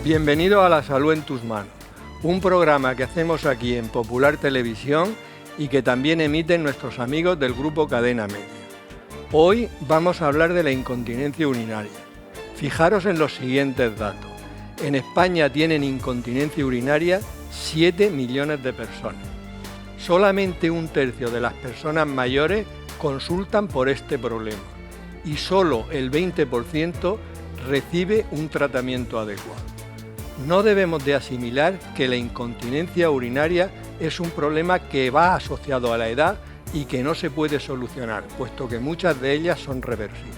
Bienvenido a La Salud en tus manos, un programa que hacemos aquí en Popular Televisión y que también emiten nuestros amigos del grupo Cadena Media. Hoy vamos a hablar de la incontinencia urinaria. Fijaros en los siguientes datos. En España tienen incontinencia urinaria 7 millones de personas. Solamente un tercio de las personas mayores consultan por este problema y solo el 20% recibe un tratamiento adecuado. No debemos de asimilar que la incontinencia urinaria es un problema que va asociado a la edad y que no se puede solucionar, puesto que muchas de ellas son reversibles.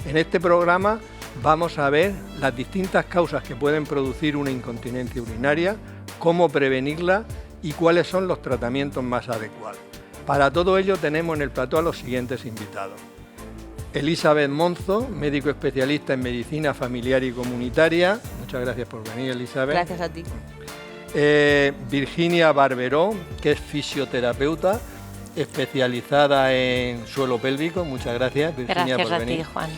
En este programa vamos a ver las distintas causas que pueden producir una incontinencia urinaria, cómo prevenirla y cuáles son los tratamientos más adecuados. Para todo ello tenemos en el plató a los siguientes invitados. Elizabeth Monzo, médico especialista en medicina familiar y comunitaria. Muchas gracias por venir, Elizabeth. Gracias a ti. Virginia Barberó, que es fisioterapeuta especializada en suelo pélvico. Muchas gracias, Virginia, por venir. Gracias a ti, Juan.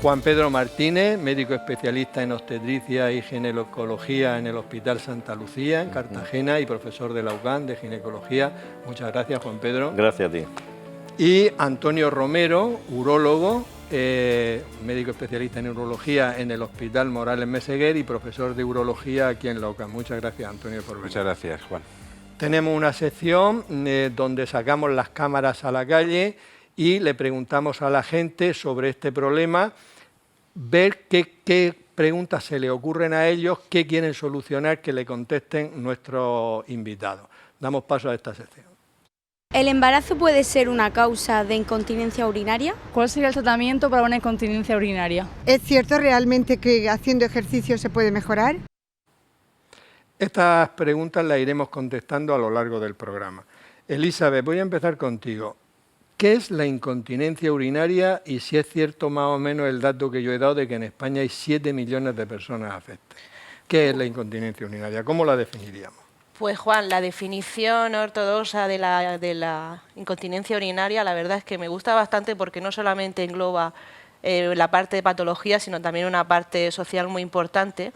Juan Pedro Martínez, médico especialista en obstetricia y ginecología en el Hospital Santa Lucía, en Cartagena, y profesor de la UCAM de ginecología. Muchas gracias, Juan Pedro. Gracias a ti. Y Antonio Romero, urólogo, médico especialista en urología en el Hospital Morales Meseguer y profesor de urología aquí en la UCAM. Muchas gracias, Antonio, por venir. Muchas gracias, Juan. Tenemos una sección donde sacamos las cámaras a la calle y le preguntamos a la gente sobre este problema, ver qué preguntas se le ocurren a ellos, qué quieren solucionar, que le contesten nuestros invitados. Damos paso a esta sección. ¿El embarazo puede ser una causa de incontinencia urinaria? ¿Cuál sería el tratamiento para una incontinencia urinaria? ¿Es cierto realmente que haciendo ejercicio se puede mejorar? Estas preguntas las iremos contestando a lo largo del programa. Elizabeth, voy a empezar contigo. ¿Qué es la incontinencia urinaria y si es cierto más o menos el dato que yo he dado de que en España hay 7 millones de personas afectadas? ¿Qué es la incontinencia urinaria? ¿Cómo la definiríamos? Pues Juan, la definición ortodoxa de la incontinencia urinaria, la verdad es que me gusta bastante porque no solamente engloba la parte de patología, sino también una parte social muy importante.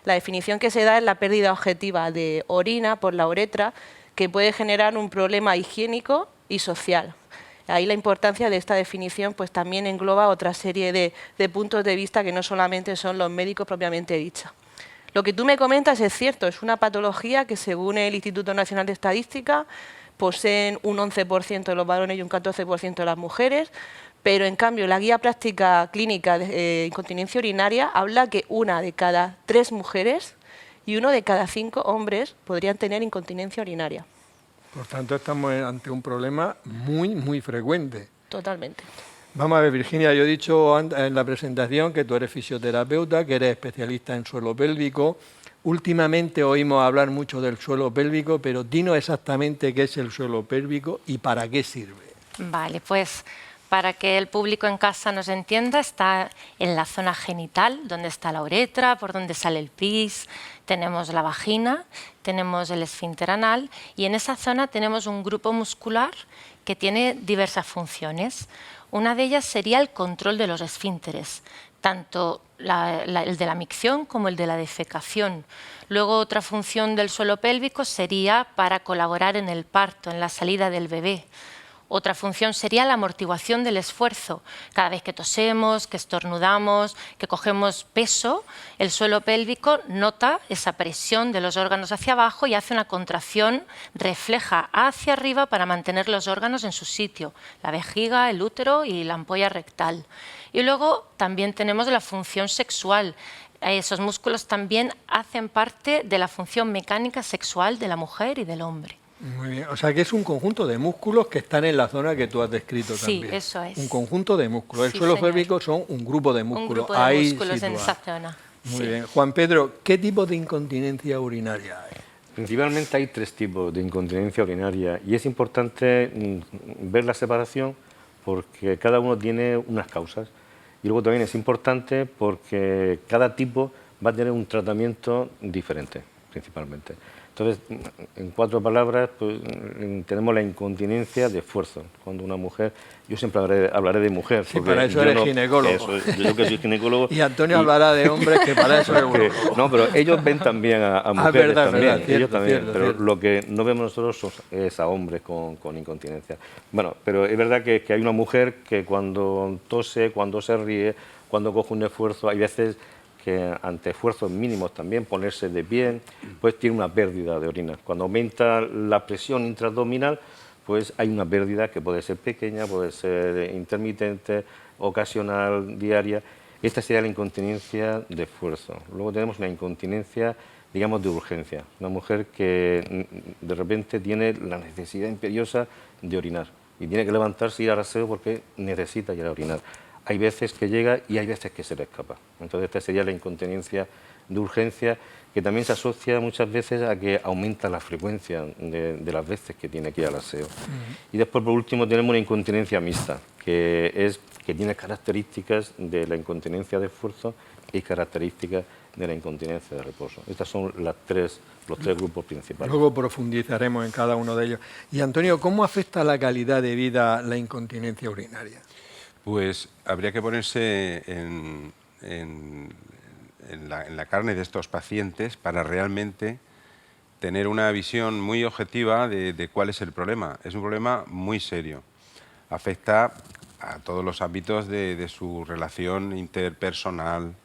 La definición que se da es la pérdida objetiva de orina por la uretra, que puede generar un problema higiénico y social. Ahí la importancia de esta definición pues también engloba otra serie de puntos de vista que no solamente son los médicos propiamente dichos. Lo que tú me comentas es cierto, es una patología que según el Instituto Nacional de Estadística poseen un 11% de los varones y un 14% de las mujeres, pero en cambio la guía práctica clínica de incontinencia urinaria habla que 1 de cada 3 mujeres y 1 de cada 5 hombres podrían tener incontinencia urinaria. Por tanto, estamos ante un problema muy frecuente. Totalmente. Vamos a ver, Virginia, yo he dicho en la presentación que tú eres fisioterapeuta, que eres especialista en suelo pélvico. Últimamente oímos hablar mucho del suelo pélvico, pero dinos exactamente qué es el suelo pélvico y para qué sirve. Vale, pues para que el público en casa nos entienda, está en la zona genital, donde está la uretra, por donde sale el pis, tenemos la vagina, tenemos el esfínter anal y en esa zona tenemos un grupo muscular que tiene diversas funciones. Una de ellas sería el control de los esfínteres, tanto el de la micción como el de la defecación. Luego otra función del suelo pélvico sería para colaborar en el parto, en la salida del bebé. Otra función sería la amortiguación del esfuerzo. Cada vez que tosemos, que estornudamos, que cogemos peso, el suelo pélvico nota esa presión de los órganos hacia abajo y hace una contracción, refleja hacia arriba para mantener los órganos en su sitio, la vejiga, el útero y la ampolla rectal. Y luego también tenemos la función sexual. Esos músculos también hacen parte de la función mecánica sexual de la mujer y del hombre. Muy bien, o sea que es un conjunto de músculos que están en la zona que tú has descrito también. Sí, eso es. Un conjunto de músculos. El suelo pélvico son un grupo de músculos. Un grupo de músculos en esa zona. Muy bien. Juan Pedro, ¿qué tipo de incontinencia urinaria hay? Principalmente hay 3 tipos de incontinencia urinaria y es importante ver la separación porque cada uno tiene unas causas. Y luego también es importante porque cada tipo va a tener un tratamiento diferente, principalmente. Entonces, en 4 palabras, pues, tenemos la incontinencia de esfuerzo. Cuando una mujer, yo siempre hablaré de mujer. Sí, para eso eres ginecólogo. Yo que soy ginecólogo. Y Antonio hablará de hombres, que para eso es urologo. No, pero ellos ven también a mujeres, verdad, también, cierto, ellos también. cierto, pero cierto. lo que no vemos nosotros es a hombres con incontinencia. Bueno, pero es verdad que hay una mujer que cuando tose, cuando se ríe, cuando coge un esfuerzo, hay veces que ante esfuerzos mínimos también, ponerse de pie, pues tiene una pérdida de orina. Cuando aumenta la presión intraabdominal, pues hay una pérdida que puede ser pequeña, puede ser intermitente, ocasional, diaria. Esta sería la incontinencia de esfuerzo. Luego tenemos una incontinencia, digamos, de urgencia. Una mujer que de repente tiene la necesidad imperiosa de orinar y tiene que levantarse y ir al aseo porque necesita ir a orinar. Hay veces que llega y hay veces que se le escapa. Entonces esta sería la incontinencia de urgencia, que también se asocia muchas veces a que aumenta la frecuencia de las veces que tiene que ir al aseo. Y después, por último, tenemos una incontinencia mixta, que tiene características de la incontinencia de esfuerzo y características de la incontinencia de reposo. Estos son los tres grupos principales. Luego profundizaremos en cada uno de ellos. Y Antonio, ¿cómo afecta la calidad de vida la incontinencia urinaria? Pues habría que ponerse en la carne de estos pacientes para realmente tener una visión muy objetiva de cuál es el problema. Es un problema muy serio. Afecta a todos los ámbitos de su relación interpersonal,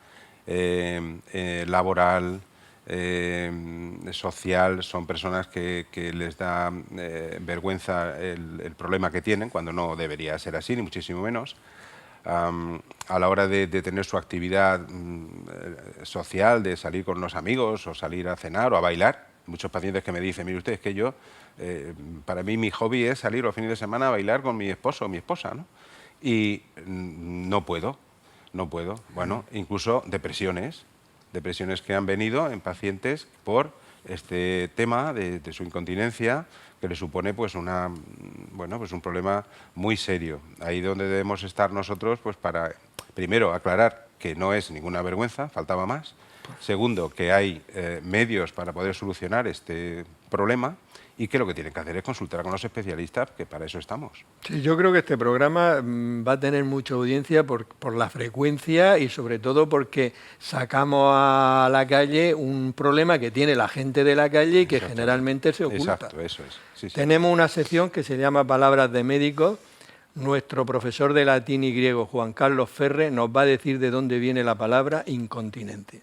laboral, social. Son personas que les da vergüenza el problema que tienen, cuando no debería ser así, ni muchísimo menos. A la hora de tener su actividad social, de salir con unos amigos o salir a cenar o a bailar. Muchos pacientes que me dicen, mire usted, es que yo, para mí mi hobby es salir los fines de semana a bailar con mi esposo o mi esposa, ¿no? Y no puedo. Bueno, incluso depresiones que han venido en pacientes por este tema de su incontinencia, que le supone pues un problema muy serio. Ahí donde debemos estar nosotros, pues para, primero, aclarar que no es ninguna vergüenza, faltaba más. Segundo, que hay medios para poder solucionar este problema y que lo que tienen que hacer es consultar con los especialistas, que para eso estamos. Sí, yo creo que este programa va a tener mucha audiencia por la frecuencia y sobre todo porque sacamos a la calle un problema que tiene la gente de la calle y que generalmente se oculta. Exacto, eso es. Sí, sí. Tenemos una sección que se llama Palabras de Médicos. Nuestro profesor de latín y griego, Juan Carlos Ferre, nos va a decir de dónde viene la palabra incontinencia.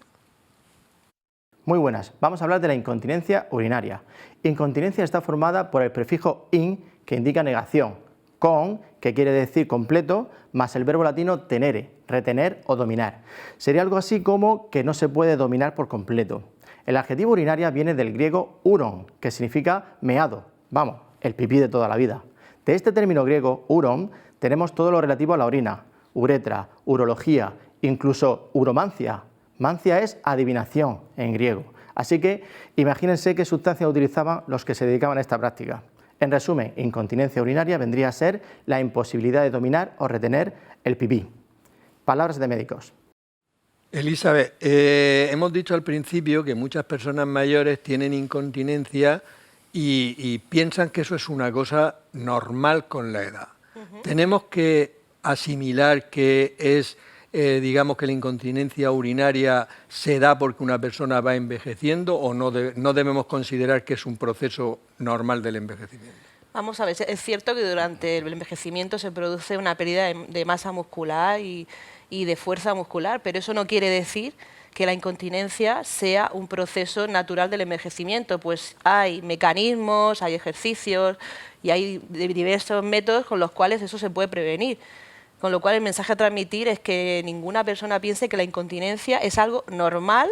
Muy buenas, vamos a hablar de la incontinencia urinaria. Incontinencia está formada por el prefijo in, que indica negación, con, que quiere decir completo, más el verbo latino tenere, retener o dominar. Sería algo así como que no se puede dominar por completo. El adjetivo urinaria viene del griego uron, que significa meado, vamos, el pipí de toda la vida. De este término griego, uron, tenemos todo lo relativo a la orina, uretra, urología, incluso uromancia. Mancia es adivinación en griego. Así que imagínense qué sustancia utilizaban los que se dedicaban a esta práctica. En resumen, incontinencia urinaria vendría a ser la imposibilidad de dominar o retener el pipí. Palabras de médicos. Elizabeth, hemos dicho al principio que muchas personas mayores tienen incontinencia y piensan que eso es una cosa normal con la edad. Tenemos que asimilar que es, digamos, que la incontinencia urinaria se da porque una persona va envejeciendo o no debemos considerar que es un proceso normal del envejecimiento. Vamos a ver, es cierto que durante el envejecimiento se produce una pérdida de masa muscular y de fuerza muscular, pero eso no quiere decir que la incontinencia sea un proceso natural del envejecimiento, pues hay mecanismos, hay ejercicios y hay diversos métodos con los cuales eso se puede prevenir. Con lo cual el mensaje a transmitir es que ninguna persona piense que la incontinencia es algo normal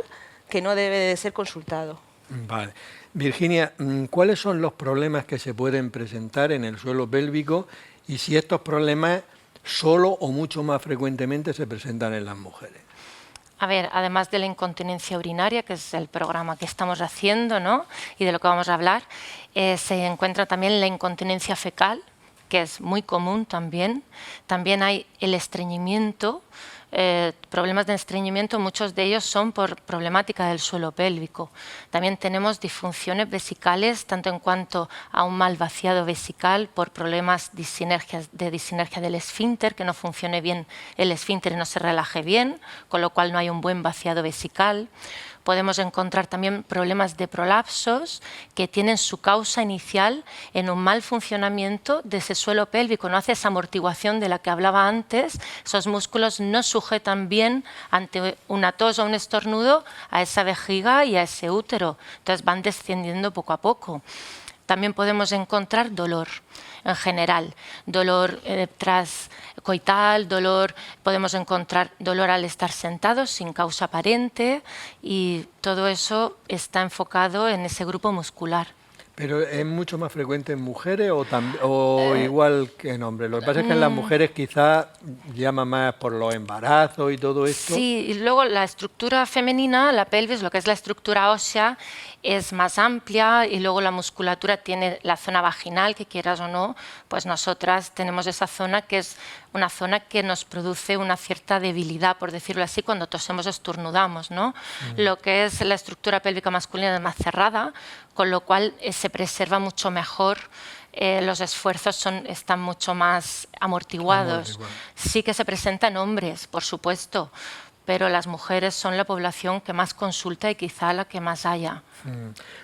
que no debe de ser consultado. Vale. Virginia, ¿cuáles son los problemas que se pueden presentar en el suelo pélvico y si estos problemas solo o mucho más frecuentemente se presentan en las mujeres? A ver, además de la incontinencia urinaria, que es el programa que estamos haciendo, ¿no?, y de lo que vamos a hablar, se encuentra también la incontinencia fecal, que es muy común también. También hay el estreñimiento problemas de estreñimiento, muchos de ellos son por problemática del suelo pélvico. También tenemos disfunciones vesicales, tanto en cuanto a un mal vaciado vesical por problemas de disinergia del esfínter, que no funcione bien el esfínter y no se relaje bien, con lo cual no hay un buen vaciado vesical. Podemos encontrar también problemas de prolapsos que tienen su causa inicial en un mal funcionamiento de ese suelo pélvico. No hace esa amortiguación de la que hablaba antes. Esos músculos no sujetan bien ante una tos o un estornudo a esa vejiga y a ese útero. Entonces van descendiendo poco a poco. También podemos encontrar dolor en general, dolor trascoital, podemos encontrar dolor al estar sentados sin causa aparente y todo eso está enfocado en ese grupo muscular. ¿Pero es mucho más frecuente en mujeres o igual que en hombres? Lo que pasa es que en las mujeres quizás llama más por los embarazos y todo esto. Sí, y luego la estructura femenina, la pelvis, lo que es la estructura ósea, es más amplia y luego la musculatura tiene la zona vaginal, que quieras o no, pues nosotras tenemos esa zona que es una zona que nos produce una cierta debilidad, por decirlo así, cuando tosemos o estornudamos, ¿no? Lo que es la estructura pélvica masculina es más cerrada, con lo cual se preserva mucho mejor, los esfuerzos están mucho más amortiguados. Sí que se presenta en hombres, por supuesto, pero las mujeres son la población que más consulta y quizá la que más haya.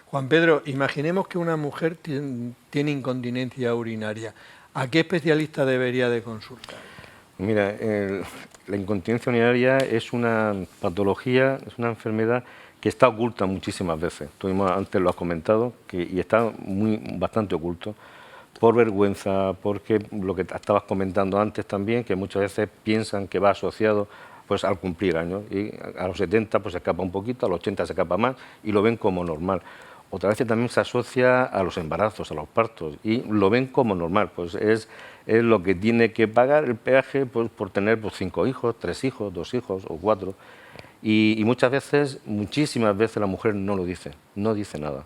Juan Pedro, imaginemos que una mujer tiene incontinencia urinaria. ¿A qué especialista debería de consultar? Mira, la incontinencia urinaria es una patología, es una enfermedad que está oculta muchísimas veces. Tú mismo antes lo has comentado, y está bastante oculto por vergüenza, porque lo que estabas comentando antes también, que muchas veces piensan que va asociado pues al cumplir años, y a los 70 pues se escapa un poquito, a los 80 se escapa más y lo ven como normal. Otra vez también se asocia a los embarazos, a los partos, y lo ven como normal, pues es lo que tiene que pagar el peaje pues, por tener 5 hijos, 3 hijos, 2 hijos o 4. Y muchas veces, muchísimas veces la mujer no lo dice, no dice nada.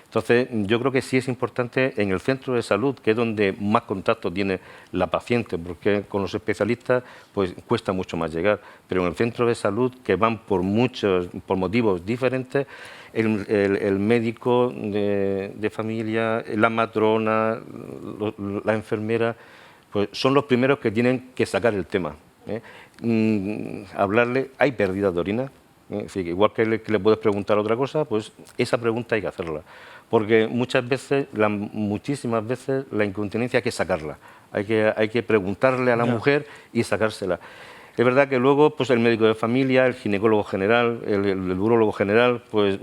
Entonces, yo creo que sí es importante en el centro de salud, que es donde más contacto tiene la paciente, porque con los especialistas pues cuesta mucho más llegar, pero en el centro de salud, que van por motivos diferentes, el médico de familia, la matrona, la enfermera, pues son los primeros que tienen que sacar el tema. Hablarle, hay pérdidas de orina, igual que le puedes preguntar otra cosa, pues esa pregunta hay que hacerla, porque muchísimas veces la incontinencia hay que sacarla, hay que preguntarle a la mujer y sacársela. Es verdad que luego pues el médico de familia, el ginecólogo general, el urólogo general, pues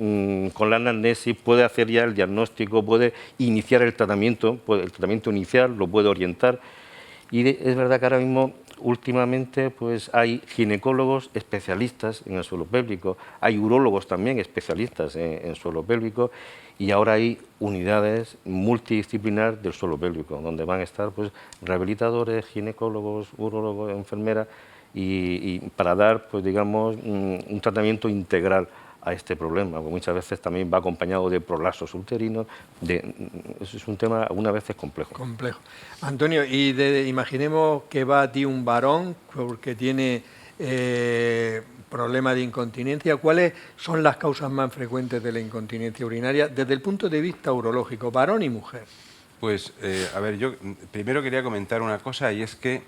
con la anamnesis puede hacer ya el diagnóstico, puede iniciar el tratamiento inicial, lo puede orientar. Y es verdad que ahora mismo, últimamente, pues hay ginecólogos especialistas en el suelo pélvico, hay urólogos también especialistas en suelo pélvico, y ahora hay unidades multidisciplinar del suelo pélvico, donde van a estar pues rehabilitadores, ginecólogos, urólogos, enfermeras, y para dar, pues digamos, un tratamiento integral a este problema, porque muchas veces también va acompañado de prolapsos uterinos. Eso es un tema algunas veces complejo. Antonio, y imaginemos que va a ti un varón porque tiene problema de incontinencia. ¿Cuáles son las causas más frecuentes de la incontinencia urinaria desde el punto de vista urológico, varón y mujer? Pues, a ver, yo primero quería comentar una cosa, y es que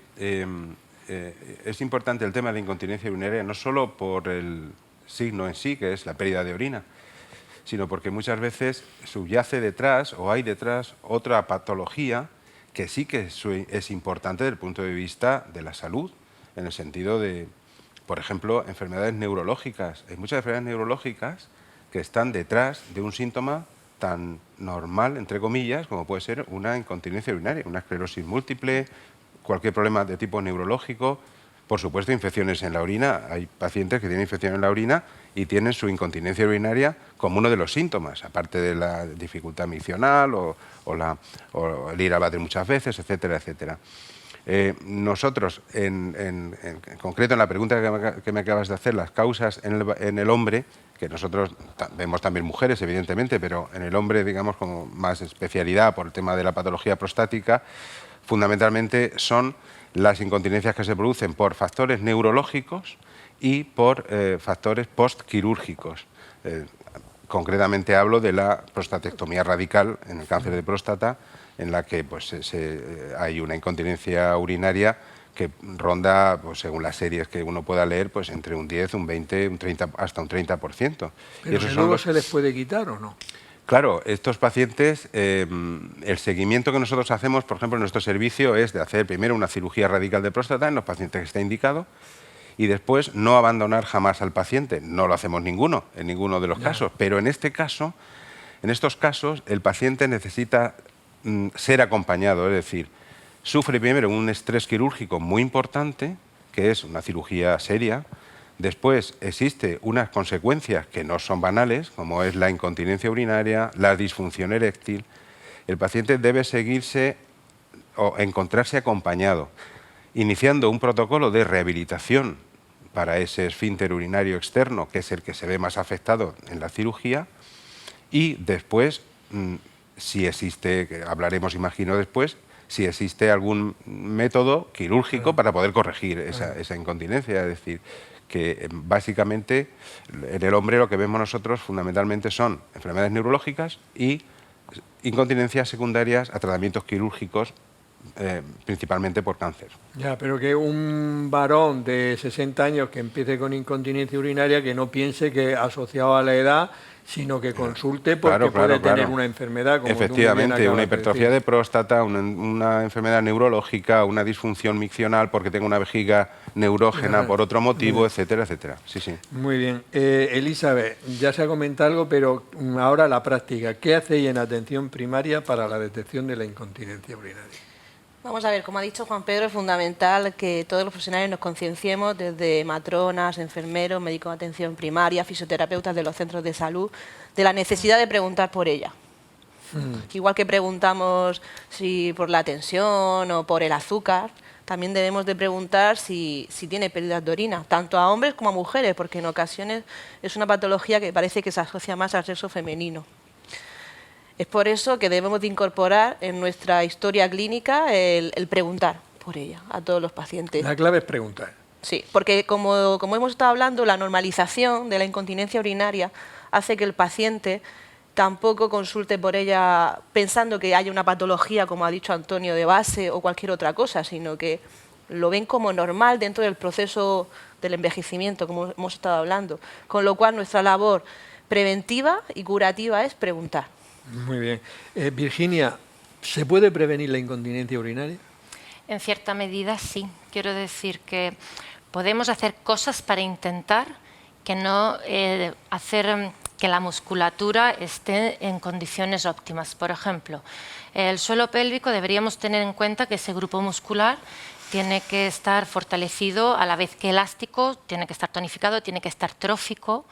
es importante el tema de la incontinencia urinaria, no solo por el signo en sí, que es la pérdida de orina, sino porque muchas veces subyace detrás o hay detrás otra patología que sí que es importante desde el punto de vista de la salud, en el sentido de, por ejemplo, enfermedades neurológicas. Hay muchas enfermedades neurológicas que están detrás de un síntoma tan normal, entre comillas, como puede ser una incontinencia urinaria, una esclerosis múltiple, cualquier problema de tipo neurológico. Por supuesto, infecciones en la orina. Hay pacientes que tienen infección en la orina y tienen su incontinencia urinaria como uno de los síntomas, aparte de la dificultad miccional o el ir al váter muchas veces, etcétera, etcétera. Nosotros, en concreto en la pregunta que me acabas de hacer, las causas en el hombre, que nosotros vemos también mujeres, evidentemente, pero en el hombre, digamos, como más especialidad por el tema de la patología prostática, fundamentalmente son las incontinencias que se producen por factores neurológicos y por factores postquirúrgicos. Concretamente hablo de la prostatectomía radical en el cáncer de próstata, en la que pues, hay una incontinencia urinaria que ronda, pues, según las series que uno pueda leer, pues entre un 10, un 20, un 30, hasta un 30%. ¿Pero luego se les puede quitar o no? Claro, estos pacientes, el seguimiento que nosotros hacemos, por ejemplo, en nuestro servicio es de hacer primero una cirugía radical de próstata en los pacientes que está indicado y después no abandonar jamás al paciente. No lo hacemos ninguno, en ninguno de los casos, pero en este caso, en estos casos, el paciente necesita ser acompañado, es decir, sufre primero un estrés quirúrgico muy importante, que es una cirugía seria. Después existe unas consecuencias que no son banales, como es la incontinencia urinaria, la disfunción eréctil. El paciente debe seguirse o encontrarse acompañado, iniciando un protocolo de rehabilitación para ese esfínter urinario externo, que es el que se ve más afectado en la cirugía, y después, si existe, que hablaremos imagino después, si existe algún método quirúrgico para poder corregir esa incontinencia, es decir, que básicamente en el hombre lo que vemos nosotros fundamentalmente son enfermedades neurológicas y incontinencias secundarias a tratamientos quirúrgicos, principalmente por cáncer. Ya, pero que un varón de 60 años que empiece con incontinencia urinaria, que no piense que asociado a la edad, sino que consulte porque puede tener una enfermedad. Como efectivamente, una hipertrofia de próstata, una enfermedad neurológica, una disfunción miccional porque tengo una vejiga neurógena por otro motivo, etcétera, etcétera. Sí, sí. Muy bien. Elizabeth, ya se ha comentado algo, pero ahora la práctica. ¿Qué hacéis en atención primaria para la detección de la incontinencia urinaria? Vamos a ver, como ha dicho Juan Pedro, es fundamental que todos los profesionales nos concienciemos, desde matronas, enfermeros, médicos de atención primaria, fisioterapeutas de los centros de salud, de la necesidad de preguntar por ella. Igual que preguntamos si por la tensión o por el azúcar, también debemos de preguntar si tiene pérdidas de orina, tanto a hombres como a mujeres, porque en ocasiones es una patología que parece que se asocia más al sexo femenino. Es por eso que debemos de incorporar en nuestra historia clínica el preguntar por ella a todos los pacientes. La clave es preguntar. Sí, porque como hemos estado hablando, la normalización de la incontinencia urinaria hace que el paciente tampoco consulte por ella pensando que haya una patología, como ha dicho Antonio, de base o cualquier otra cosa, sino que lo ven como normal dentro del proceso del envejecimiento, como hemos estado hablando. Con lo cual, nuestra labor preventiva y curativa es preguntar. Muy bien. Virginia, ¿se puede prevenir la incontinencia urinaria? En cierta medida sí. Quiero decir que podemos hacer cosas para intentar que no hacer que la musculatura esté en condiciones óptimas. Por ejemplo, el suelo pélvico deberíamos tener en cuenta que ese grupo muscular tiene que estar fortalecido a la vez que elástico, tiene que estar tonificado, tiene que estar trófico,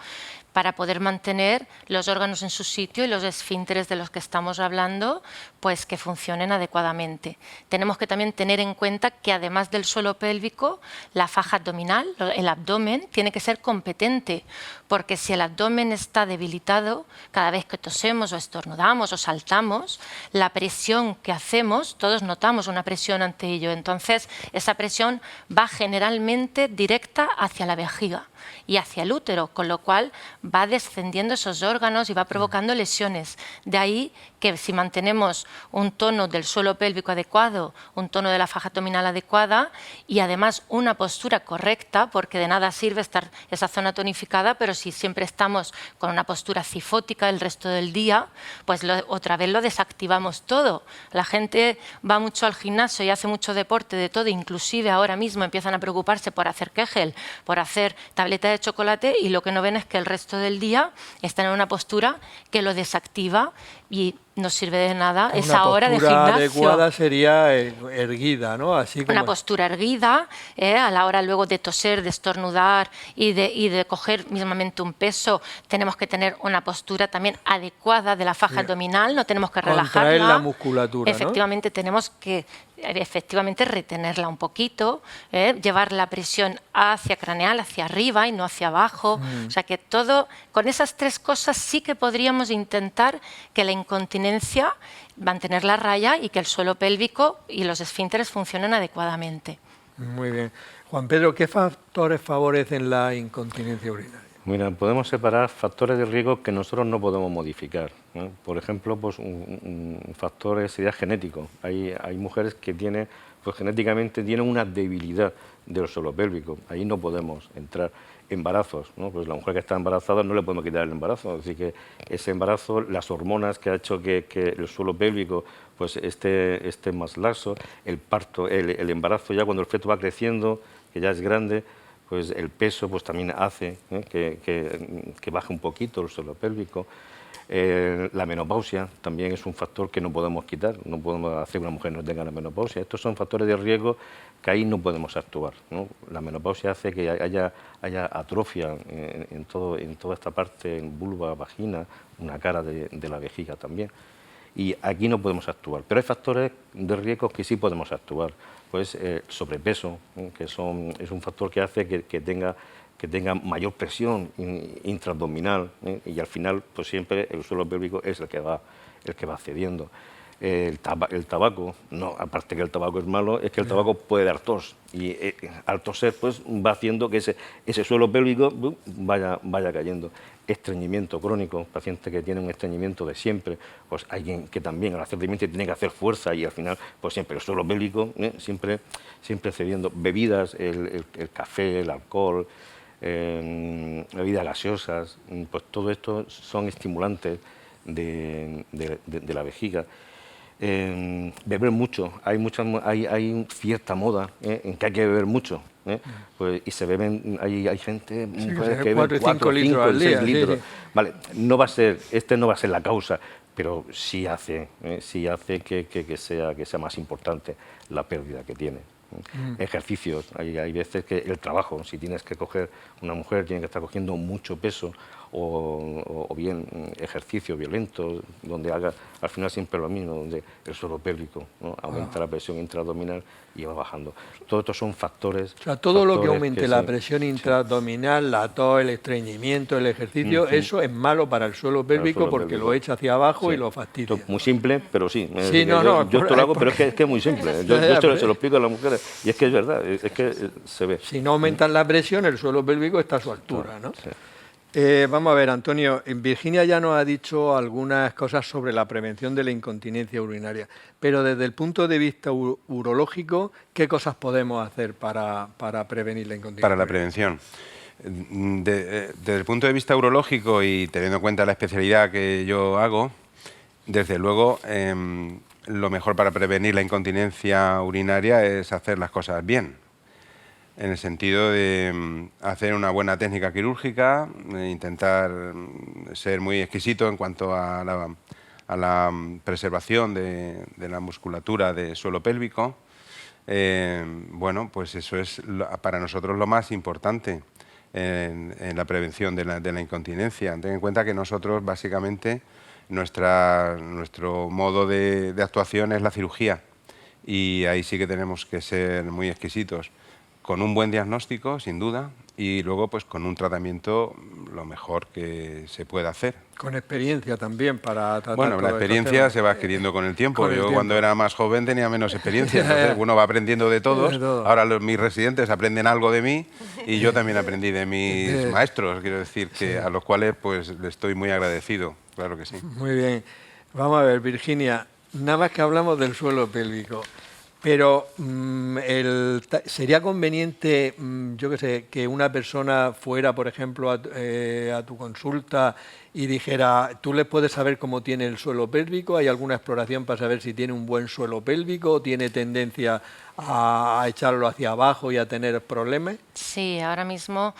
para poder mantener los órganos en su sitio y los esfínteres de los que estamos hablando, pues que funcionen adecuadamente. Tenemos que también tener en cuenta que además del suelo pélvico, la faja abdominal, el abdomen, tiene que ser competente, porque si el abdomen está debilitado, cada vez que tosemos o estornudamos o saltamos, la presión que hacemos, todos notamos una presión ante ello, entonces esa presión va generalmente directa hacia la vejiga y hacia el útero, con lo cual va descendiendo esos órganos y va provocando lesiones. De ahí que si mantenemos un tono del suelo pélvico adecuado, un tono de la faja abdominal adecuada y además una postura correcta, porque de nada sirve estar esa zona tonificada, pero si siempre estamos con una postura cifótica el resto del día, pues otra vez lo desactivamos todo. La gente va mucho al gimnasio y hace mucho deporte de todo, inclusive ahora mismo empiezan a preocuparse por hacer Kegel, por hacer tableta de chocolate, y lo que no ven es que el resto del día están en una postura que lo desactiva y no sirve de nada esa hora de gimnasio. Una postura adecuada sería erguida, ¿no? Así como... Una postura erguida, a la hora luego de toser, de estornudar y de coger mismamente un peso, tenemos que tener una postura también adecuada de la faja abdominal, no tenemos que relajarla. Contraer la musculatura, efectivamente, ¿no? Tenemos que retenerla un poquito, llevar la presión hacia craneal, hacia arriba y no hacia abajo. O sea que todo, con esas tres cosas sí que podríamos intentar que la incontinencia continencia, mantener la raya y que el suelo pélvico y los esfínteres funcionen adecuadamente. Muy bien. Juan Pedro, ¿qué factores favorecen la incontinencia urinaria? Mira, podemos separar factores de riesgo que nosotros no podemos modificar, ¿no? Por ejemplo, pues un factor sería genético. Hay mujeres que tienen, pues genéticamente tienen una debilidad del suelo pélvico. Ahí no podemos entrar. Embarazos, ¿no? Pues la mujer que está embarazada no le podemos quitar el embarazo, así que ese embarazo, las hormonas que ha hecho que el suelo pélvico pues esté más laxo, el parto, el embarazo ya cuando el feto va creciendo, que ya es grande, pues el peso pues también hace que baje un poquito el suelo pélvico. La menopausia también es un factor que no podemos quitar, no podemos hacer que una mujer no tenga la menopausia. Estos son factores de riesgo que ahí no podemos actuar, ¿no? La menopausia hace que haya atrofia en toda esta parte, en vulva, vagina, una cara de la vejiga también. Y aquí no podemos actuar, pero hay factores de riesgo que sí podemos actuar. Pues sobrepeso, que es un factor que hace que tenga mayor presión intraabdominal, y al final pues siempre el suelo pélvico es el que va cediendo. El tabaco, no, aparte que el tabaco es malo, es que el tabaco puede dar tos y al toser pues va haciendo que ese suelo pélvico vaya cayendo. Estreñimiento crónico, pacientes que tienen un estreñimiento de siempre, pues alguien que también al hacer demencia tiene que hacer fuerza y al final pues siempre el suelo pélvico siempre cediendo. Bebidas, el café, el alcohol, bebidas gaseosas, pues todo esto son estimulantes de la vejiga. Beber mucho, hay cierta moda en que hay que beber mucho, pues, y se beben, hay gente que bebe 4, 5, 6 litros. Sí. Vale, no va a ser la causa, pero sí hace que sea más importante la pérdida que tiene. Ejercicios, hay veces que el trabajo, si tienes que coger, una mujer tiene que estar cogiendo mucho peso o bien ejercicios violentos, donde haga al final siempre lo mismo, donde el suelo pélvico, ¿no? Aumenta la presión intraabdominal y va bajando. Todos estos son factores. O sea, todo lo que aumente la presión intraabdominal, la tos, el estreñimiento, el ejercicio, eso es malo para el suelo pélvico porque lo echa hacia abajo y lo fastidia. Muy simple, pero sí. Sí, yo esto lo hago, pero es que es muy simple. Yo se lo explico a las mujeres y es que es verdad, es que se ve. Si no aumentan la presión, el suelo pélvico está a su altura, ¿no? Sí. Vamos a ver, Antonio, Virginia ya nos ha dicho algunas cosas sobre la prevención de la incontinencia urinaria, pero desde el punto de vista urológico, ¿qué cosas podemos hacer para prevenir la incontinencia? Para la prevención. Desde el punto de vista urológico y teniendo en cuenta la especialidad que yo hago, desde luego lo mejor para prevenir la incontinencia urinaria es hacer las cosas bien. En el sentido de hacer una buena técnica quirúrgica, intentar ser muy exquisito en cuanto a la preservación de la musculatura del suelo pélvico. Bueno, pues eso es para nosotros lo más importante en la prevención de la incontinencia. Ten en cuenta que nosotros básicamente nuestro modo de actuación es la cirugía y ahí sí que tenemos que ser muy exquisitos. Con un buen diagnóstico, sin duda, y luego pues con un tratamiento lo mejor que se pueda hacer. Con experiencia también para tratar. Bueno, la experiencia se va adquiriendo con el tiempo. Cuando era más joven tenía menos experiencia, entonces uno va aprendiendo de todos. Ahora mis residentes aprenden algo de mí y yo también aprendí de mis maestros, quiero decir, que a los cuales pues le estoy muy agradecido, claro que sí. Muy bien. Vamos a ver, Virginia, nada más que hablamos del suelo pélvico. Pero sería conveniente, yo qué sé, que una persona fuera, por ejemplo, a tu consulta y dijera, ¿tú le puedes saber cómo tiene el suelo pélvico? ¿Hay alguna exploración para saber si tiene un buen suelo pélvico o tiene tendencia a echarlo hacia abajo y a tener problemas? Sí, ahora mismo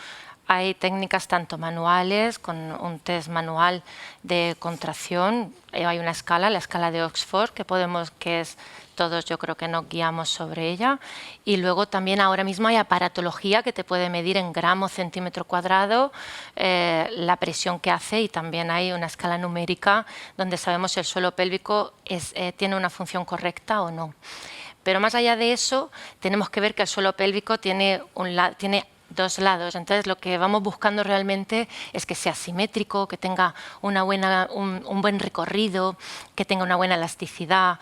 hay técnicas tanto manuales, con un test manual de contracción. Hay una escala, la escala de Oxford, que es todos yo creo que nos guiamos sobre ella. Y luego también ahora mismo hay aparatología que te puede medir en gramos centímetro cuadrado la presión que hace, y también hay una escala numérica donde sabemos si el suelo pélvico tiene una función correcta o no. Pero más allá de eso, tenemos que ver que el suelo pélvico tiene dos lados. Entonces, lo que vamos buscando realmente es que sea simétrico, que tenga un buen recorrido, que tenga una buena elasticidad.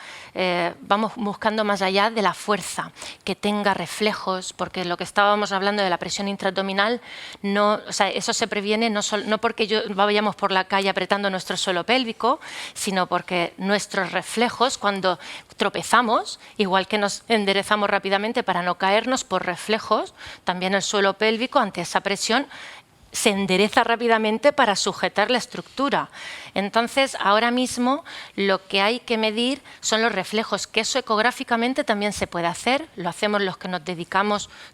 Vamos buscando más allá de la fuerza, que tenga reflejos, porque lo que estábamos hablando de la presión intraabdominal, eso se previene no porque vayamos por la calle apretando nuestro suelo pélvico, sino porque nuestros reflejos, cuando tropezamos, igual que nos enderezamos rápidamente para no caernos por reflejos, también el suelo pélvico ante esa presión se endereza rápidamente para sujetar la estructura. Entonces, ahora mismo lo que hay que medir son los reflejos, que eso ecográficamente también se puede hacer, lo hacemos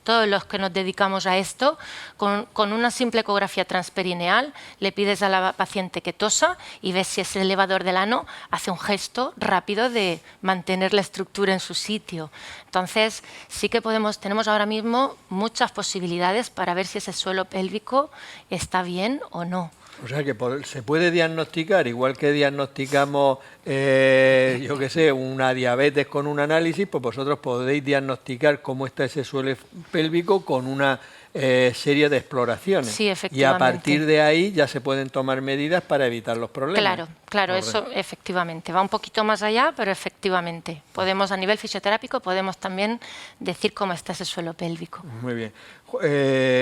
todos los que nos dedicamos a esto, con una simple ecografía transperineal, le pides a la paciente que tosa y ves si ese elevador del ano hace un gesto rápido de mantener la estructura en su sitio. Entonces, sí que tenemos ahora mismo muchas posibilidades para ver si ese suelo pélvico está bien o no. O sea que se puede diagnosticar, igual que diagnosticamos, yo qué sé, una diabetes con un análisis, pues vosotros podéis diagnosticar cómo está ese suelo pélvico con una serie de exploraciones. Sí, efectivamente. Y a partir de ahí ya se pueden tomar medidas para evitar los problemas. Claro, eso efectivamente. Va un poquito más allá, pero efectivamente. A nivel fisioterápico, podemos también decir cómo está ese suelo pélvico. Muy bien.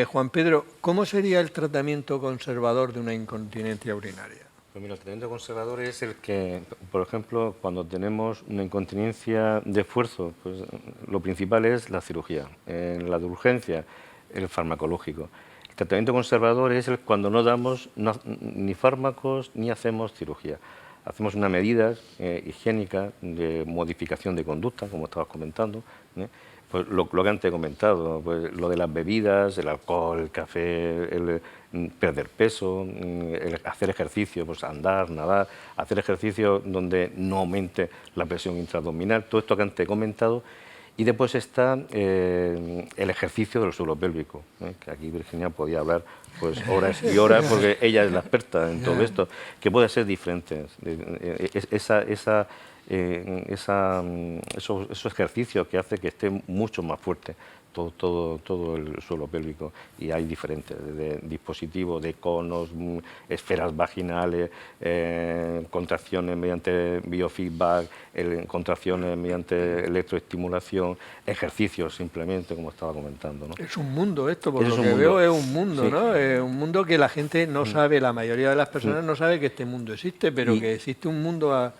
Juan Pedro, ¿cómo sería el tratamiento conservador de una incontinencia urinaria? Pues mira, el tratamiento conservador es el que, por ejemplo, cuando tenemos una incontinencia de esfuerzo, pues lo principal es la cirugía. En la de urgencia, el farmacológico. El tratamiento conservador es cuando no damos ni fármacos ni hacemos cirugía. Hacemos una medida higiénica de modificación de conducta, como estabas comentando, pues lo que antes he comentado, pues lo de las bebidas, el alcohol, el café, el perder peso, el hacer ejercicio, pues andar, nadar, hacer ejercicio donde no aumente la presión intraabdominal, todo esto que antes he comentado. Y después está el ejercicio del suelo pélvico, que aquí Virginia podía hablar pues horas y horas porque ella es la experta en todo esto, que puede ser diferente. Esos ejercicios que hace que esté mucho más fuerte todo el suelo pélvico, y hay diferentes de dispositivos, de conos, esferas vaginales, contracciones mediante biofeedback, contracciones mediante electroestimulación, ejercicios simplemente, como estaba comentando, ¿no? Es un mundo esto, por lo que veo es un mundo, sí. ¿No? Es un mundo que la gente no sabe, la mayoría de las personas no sabe que este mundo existe, pero que existe un mundo...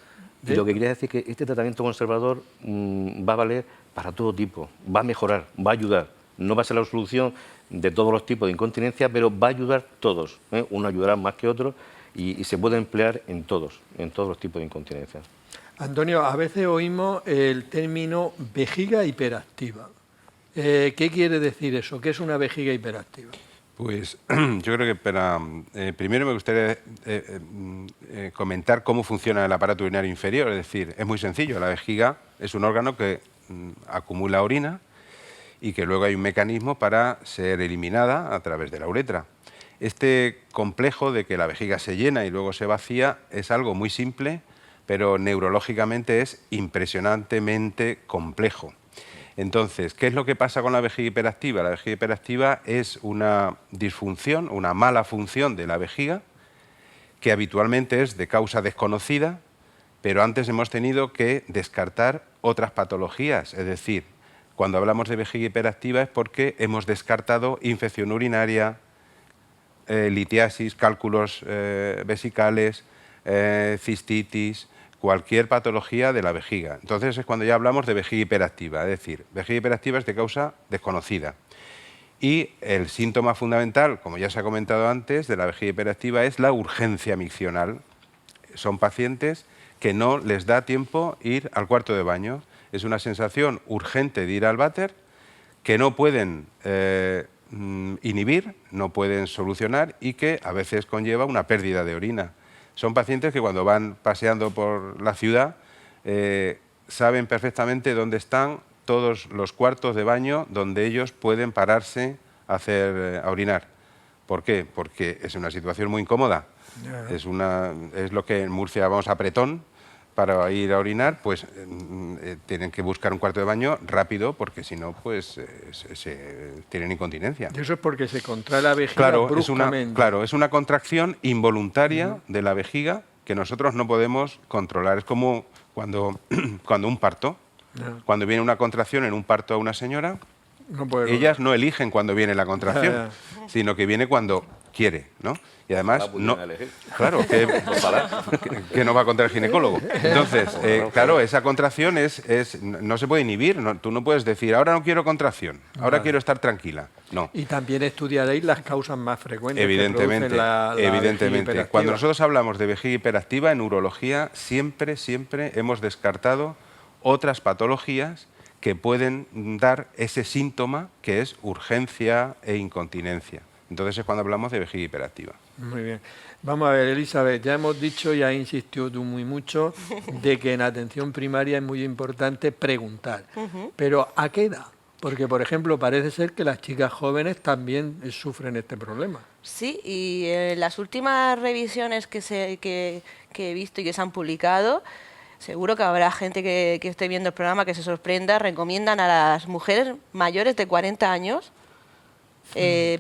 Y lo que quería decir es que este tratamiento conservador va a valer para todo tipo, va a mejorar, va a ayudar. No va a ser la solución de todos los tipos de incontinencia, pero va a ayudar todos. Uno ayudará más que otro y se puede emplear en todos los tipos de incontinencia. Antonio, a veces oímos el término vejiga hiperactiva. ¿Qué quiere decir eso? ¿Qué es una vejiga hiperactiva? Pues yo creo que primero me gustaría comentar cómo funciona el aparato urinario inferior. Es decir, es muy sencillo. La vejiga es un órgano que acumula orina y que luego hay un mecanismo para ser eliminada a través de la uretra. Este complejo de que la vejiga se llena y luego se vacía es algo muy simple, pero neurológicamente es impresionantemente complejo. Entonces, ¿qué es lo que pasa con la vejiga hiperactiva? La vejiga hiperactiva es una disfunción, una mala función de la vejiga, que habitualmente es de causa desconocida, pero antes hemos tenido que descartar otras patologías. Es decir, cuando hablamos de vejiga hiperactiva es porque hemos descartado infección urinaria, litiasis, cálculos vesicales, cistitis, cualquier patología de la vejiga. Entonces es cuando ya hablamos de vejiga hiperactiva, es decir, vejiga hiperactiva es de causa desconocida. Y el síntoma fundamental, como ya se ha comentado antes, de la vejiga hiperactiva es la urgencia miccional. Son pacientes que no les da tiempo ir al cuarto de baño. Es una sensación urgente de ir al váter que no pueden inhibir, no pueden solucionar y que a veces conlleva una pérdida de orina. Son pacientes que cuando van paseando por la ciudad saben perfectamente dónde están todos los cuartos de baño donde ellos pueden pararse a orinar. ¿Por qué? Porque es una situación muy incómoda. Es lo que en Murcia llamamos apretón, para ir a orinar, pues tienen que buscar un cuarto de baño rápido, porque si no, pues tienen incontinencia. Y eso es porque se contrae la vejiga Claro, bruscamente. es una contracción involuntaria de la vejiga que nosotros no podemos controlar. Es como cuando un parto, cuando viene una contracción en un parto a una señora, ellas no eligen cuando viene la contracción, sino que viene cuando quiere, ¿no? Y además, claro, que no va contra el ginecólogo. Entonces, claro, esa contracción no se puede inhibir. Tú no puedes decir, ahora no quiero contracción, ahora quiero estar tranquila. No. Y también estudiaréis las causas más frecuentes. Evidentemente, que la evidentemente. Cuando nosotros hablamos de vejiga hiperactiva, en urología siempre hemos descartado otras patologías que pueden dar ese síntoma que es urgencia e incontinencia. Entonces es cuando hablamos de vejiga hiperactiva. Muy bien. Vamos a ver, Elizabeth, ya hemos dicho, ya has insistido tú muy mucho, de que en atención primaria es muy importante preguntar. Pero ¿a qué edad? Porque, por ejemplo, parece ser que las chicas jóvenes también sufren este problema. Sí, y en las últimas revisiones que he visto y que se han publicado, seguro que habrá gente que esté viendo el programa que se sorprenda, recomiendan a las mujeres mayores de 40 años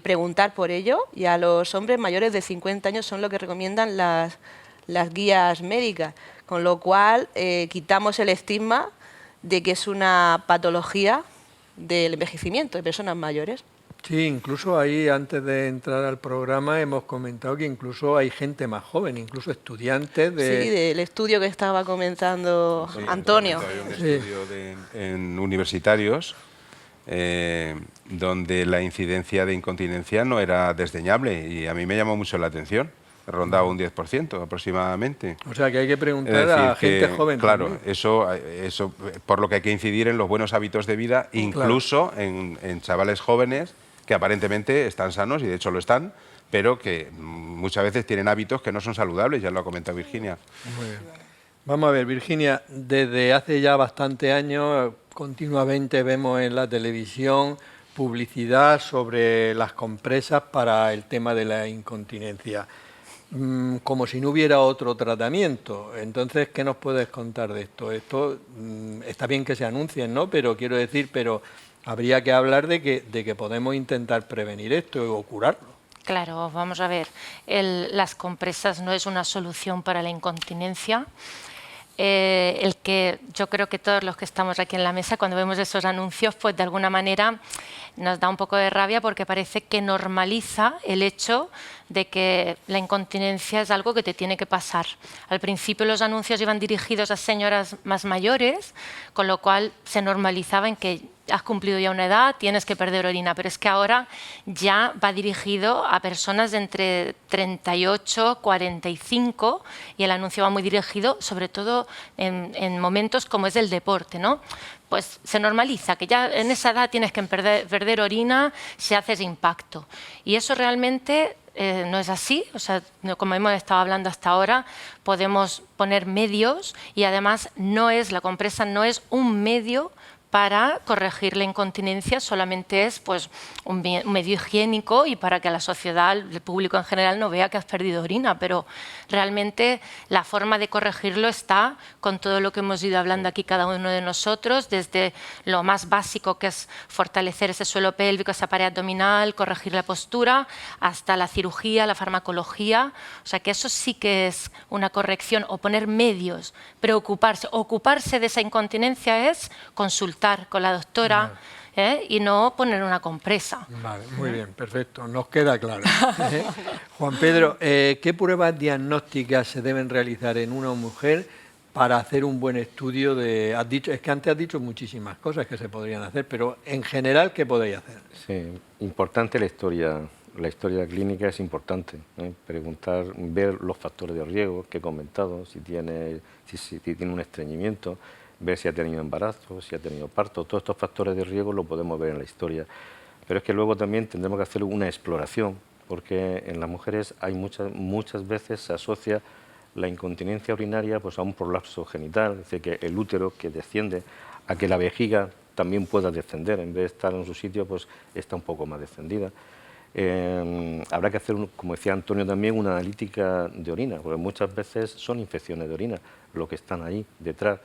preguntar por ello, y a los hombres mayores de 50 años son lo que recomiendan las guías médicas, con lo cual quitamos el estigma de que es una patología del envejecimiento de personas mayores. Sí, incluso ahí, antes de entrar al programa, hemos comentado que incluso hay gente más joven, incluso estudiantes de... Sí, del estudio que estaba comentando Antonio. Hay un estudio en universitarios donde la incidencia de incontinencia no era desdeñable, y a mí me llamó mucho la atención. Rondaba un 10% aproximadamente. O sea que hay que preguntar a gente joven. Claro, también. eso por lo que hay que incidir en los buenos hábitos de vida, incluso en chavales jóvenes que aparentemente están sanos, y de hecho lo están, pero que muchas veces tienen hábitos que no son saludables, ya lo ha comentado Virginia. Muy bien. Vamos a ver, Virginia, desde hace ya bastante años continuamente vemos en la televisión publicidad sobre las compresas para el tema de la incontinencia, como si no hubiera otro tratamiento. Entonces, ¿qué nos puedes contar de esto? Esto está bien que se anuncien, ¿no? Pero quiero decir, habría que hablar de que podemos intentar prevenir esto o curarlo. Claro, vamos a ver, las compresas no es una solución para la incontinencia. El que yo creo que todos los que estamos aquí en la mesa, cuando vemos esos anuncios, pues de alguna manera nos da un poco de rabia, porque parece que normaliza el hecho de que la incontinencia es algo que te tiene que pasar. Al principio los anuncios iban dirigidos a señoras más mayores, con lo cual se normalizaba en que has cumplido ya una edad, tienes que perder orina, pero es que ahora ya va dirigido a personas de entre 38 y 45, y el anuncio va muy dirigido sobre todo en momentos como es el deporte, ¿no? Pues se normaliza que ya en esa edad tienes que perder orina si haces impacto. Y eso realmente no es así. O sea, como hemos estado hablando hasta ahora, podemos poner medios, y además la compresa no es un medio para corregir la incontinencia, solamente es pues, un medio higiénico y para que la sociedad, el público en general, no vea que has perdido orina, pero realmente la forma de corregirlo está con todo lo que hemos ido hablando aquí cada uno de nosotros, desde lo más básico, que es fortalecer ese suelo pélvico, esa pared abdominal, corregir la postura, hasta la cirugía, la farmacología. O sea que eso sí que es una corrección, o poner medios, ocuparse de esa incontinencia es consultar con la doctora, y no poner una compresa. Vale, muy bien, perfecto, nos queda claro. Juan Pedro, ¿qué pruebas diagnósticas se deben realizar en una mujer para hacer un buen estudio de... es que antes has dicho muchísimas cosas que se podrían hacer, pero en general, ¿qué podéis hacer? Sí, importante la historia clínica es importante, preguntar, ver los factores de riesgo que he comentado, si tiene un estreñimiento, ver si ha tenido embarazo, si ha tenido parto. Todos estos factores de riesgo lo podemos ver en la historia. Pero es que luego también tendremos que hacer una exploración, porque en las mujeres hay muchas veces se asocia la incontinencia urinaria pues, a un prolapso genital, es decir, que el útero que desciende, a que la vejiga también pueda descender, en vez de estar en su sitio, pues está un poco más descendida. Habrá que hacer, como decía Antonio también, una analítica de orina, porque muchas veces son infecciones de orina lo que están ahí detrás.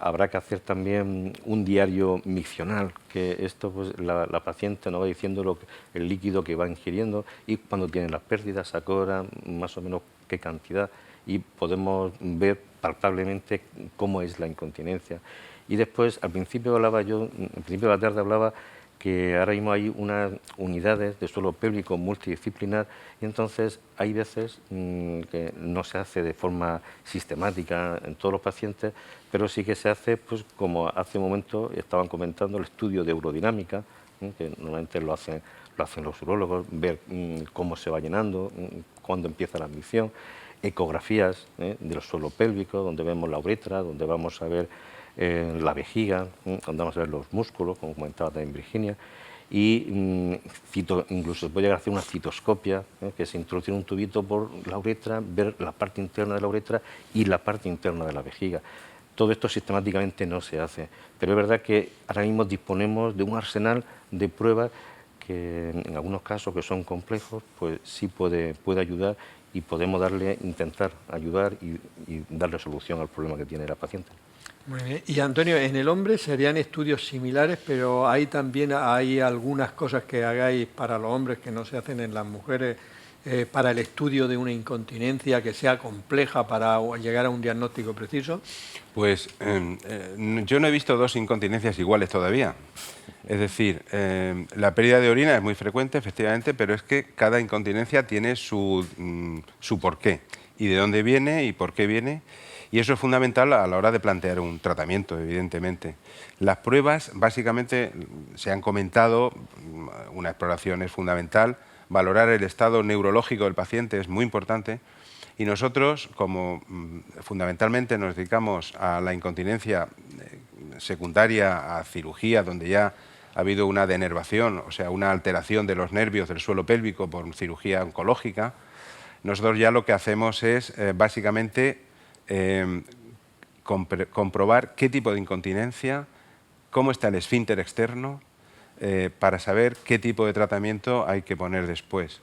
Habrá que hacer también un diario miccional, que esto pues, la paciente nos va diciendo el líquido que va ingiriendo y cuando tiene las pérdidas, a qué hora, más o menos qué cantidad, y podemos ver palpablemente cómo es la incontinencia. Y después, al principio hablaba yo, al principio de la tarde hablaba que ahora mismo hay unas unidades de suelo pélvico multidisciplinar y entonces hay veces que no se hace de forma sistemática en todos los pacientes, pero sí que se hace, pues como hace un momento estaban comentando, el estudio de urodinámica, que normalmente lo hacen los urólogos, ver cómo se va llenando, cuándo empieza la admisión, ecografías del suelo pélvico, donde vemos la uretra, donde vamos a ver la vejiga, donde vamos a ver los músculos, como comentaba también Virginia, y incluso se puede llegar a hacer una citoscopia, que se introduce un tubito por la uretra, ver la parte interna de la uretra y la parte interna de la vejiga. Todo esto sistemáticamente no se hace, pero es verdad que ahora mismo disponemos de un arsenal de pruebas que en algunos casos que son complejos, pues sí puede ayudar y podemos intentar ayudar y darle solución al problema que tiene la paciente. Muy bien. Y Antonio, en el hombre serían estudios similares, pero hay también algunas cosas que hagáis para los hombres que no se hacen en las mujeres, para el estudio de una incontinencia que sea compleja para llegar a un diagnóstico preciso. Pues yo no he visto dos incontinencias iguales todavía. Es decir, la pérdida de orina es muy frecuente, efectivamente, pero es que cada incontinencia tiene su porqué y de dónde viene y por qué viene. Y eso es fundamental a la hora de plantear un tratamiento, evidentemente. Las pruebas, básicamente, se han comentado, una exploración es fundamental, valorar el estado neurológico del paciente es muy importante, y nosotros, como fundamentalmente nos dedicamos a la incontinencia secundaria a cirugía, donde ya ha habido una denervación, o sea, una alteración de los nervios del suelo pélvico por cirugía oncológica, nosotros ya lo que hacemos es, básicamente, comprobar qué tipo de incontinencia, cómo está el esfínter externo, para saber qué tipo de tratamiento hay que poner después,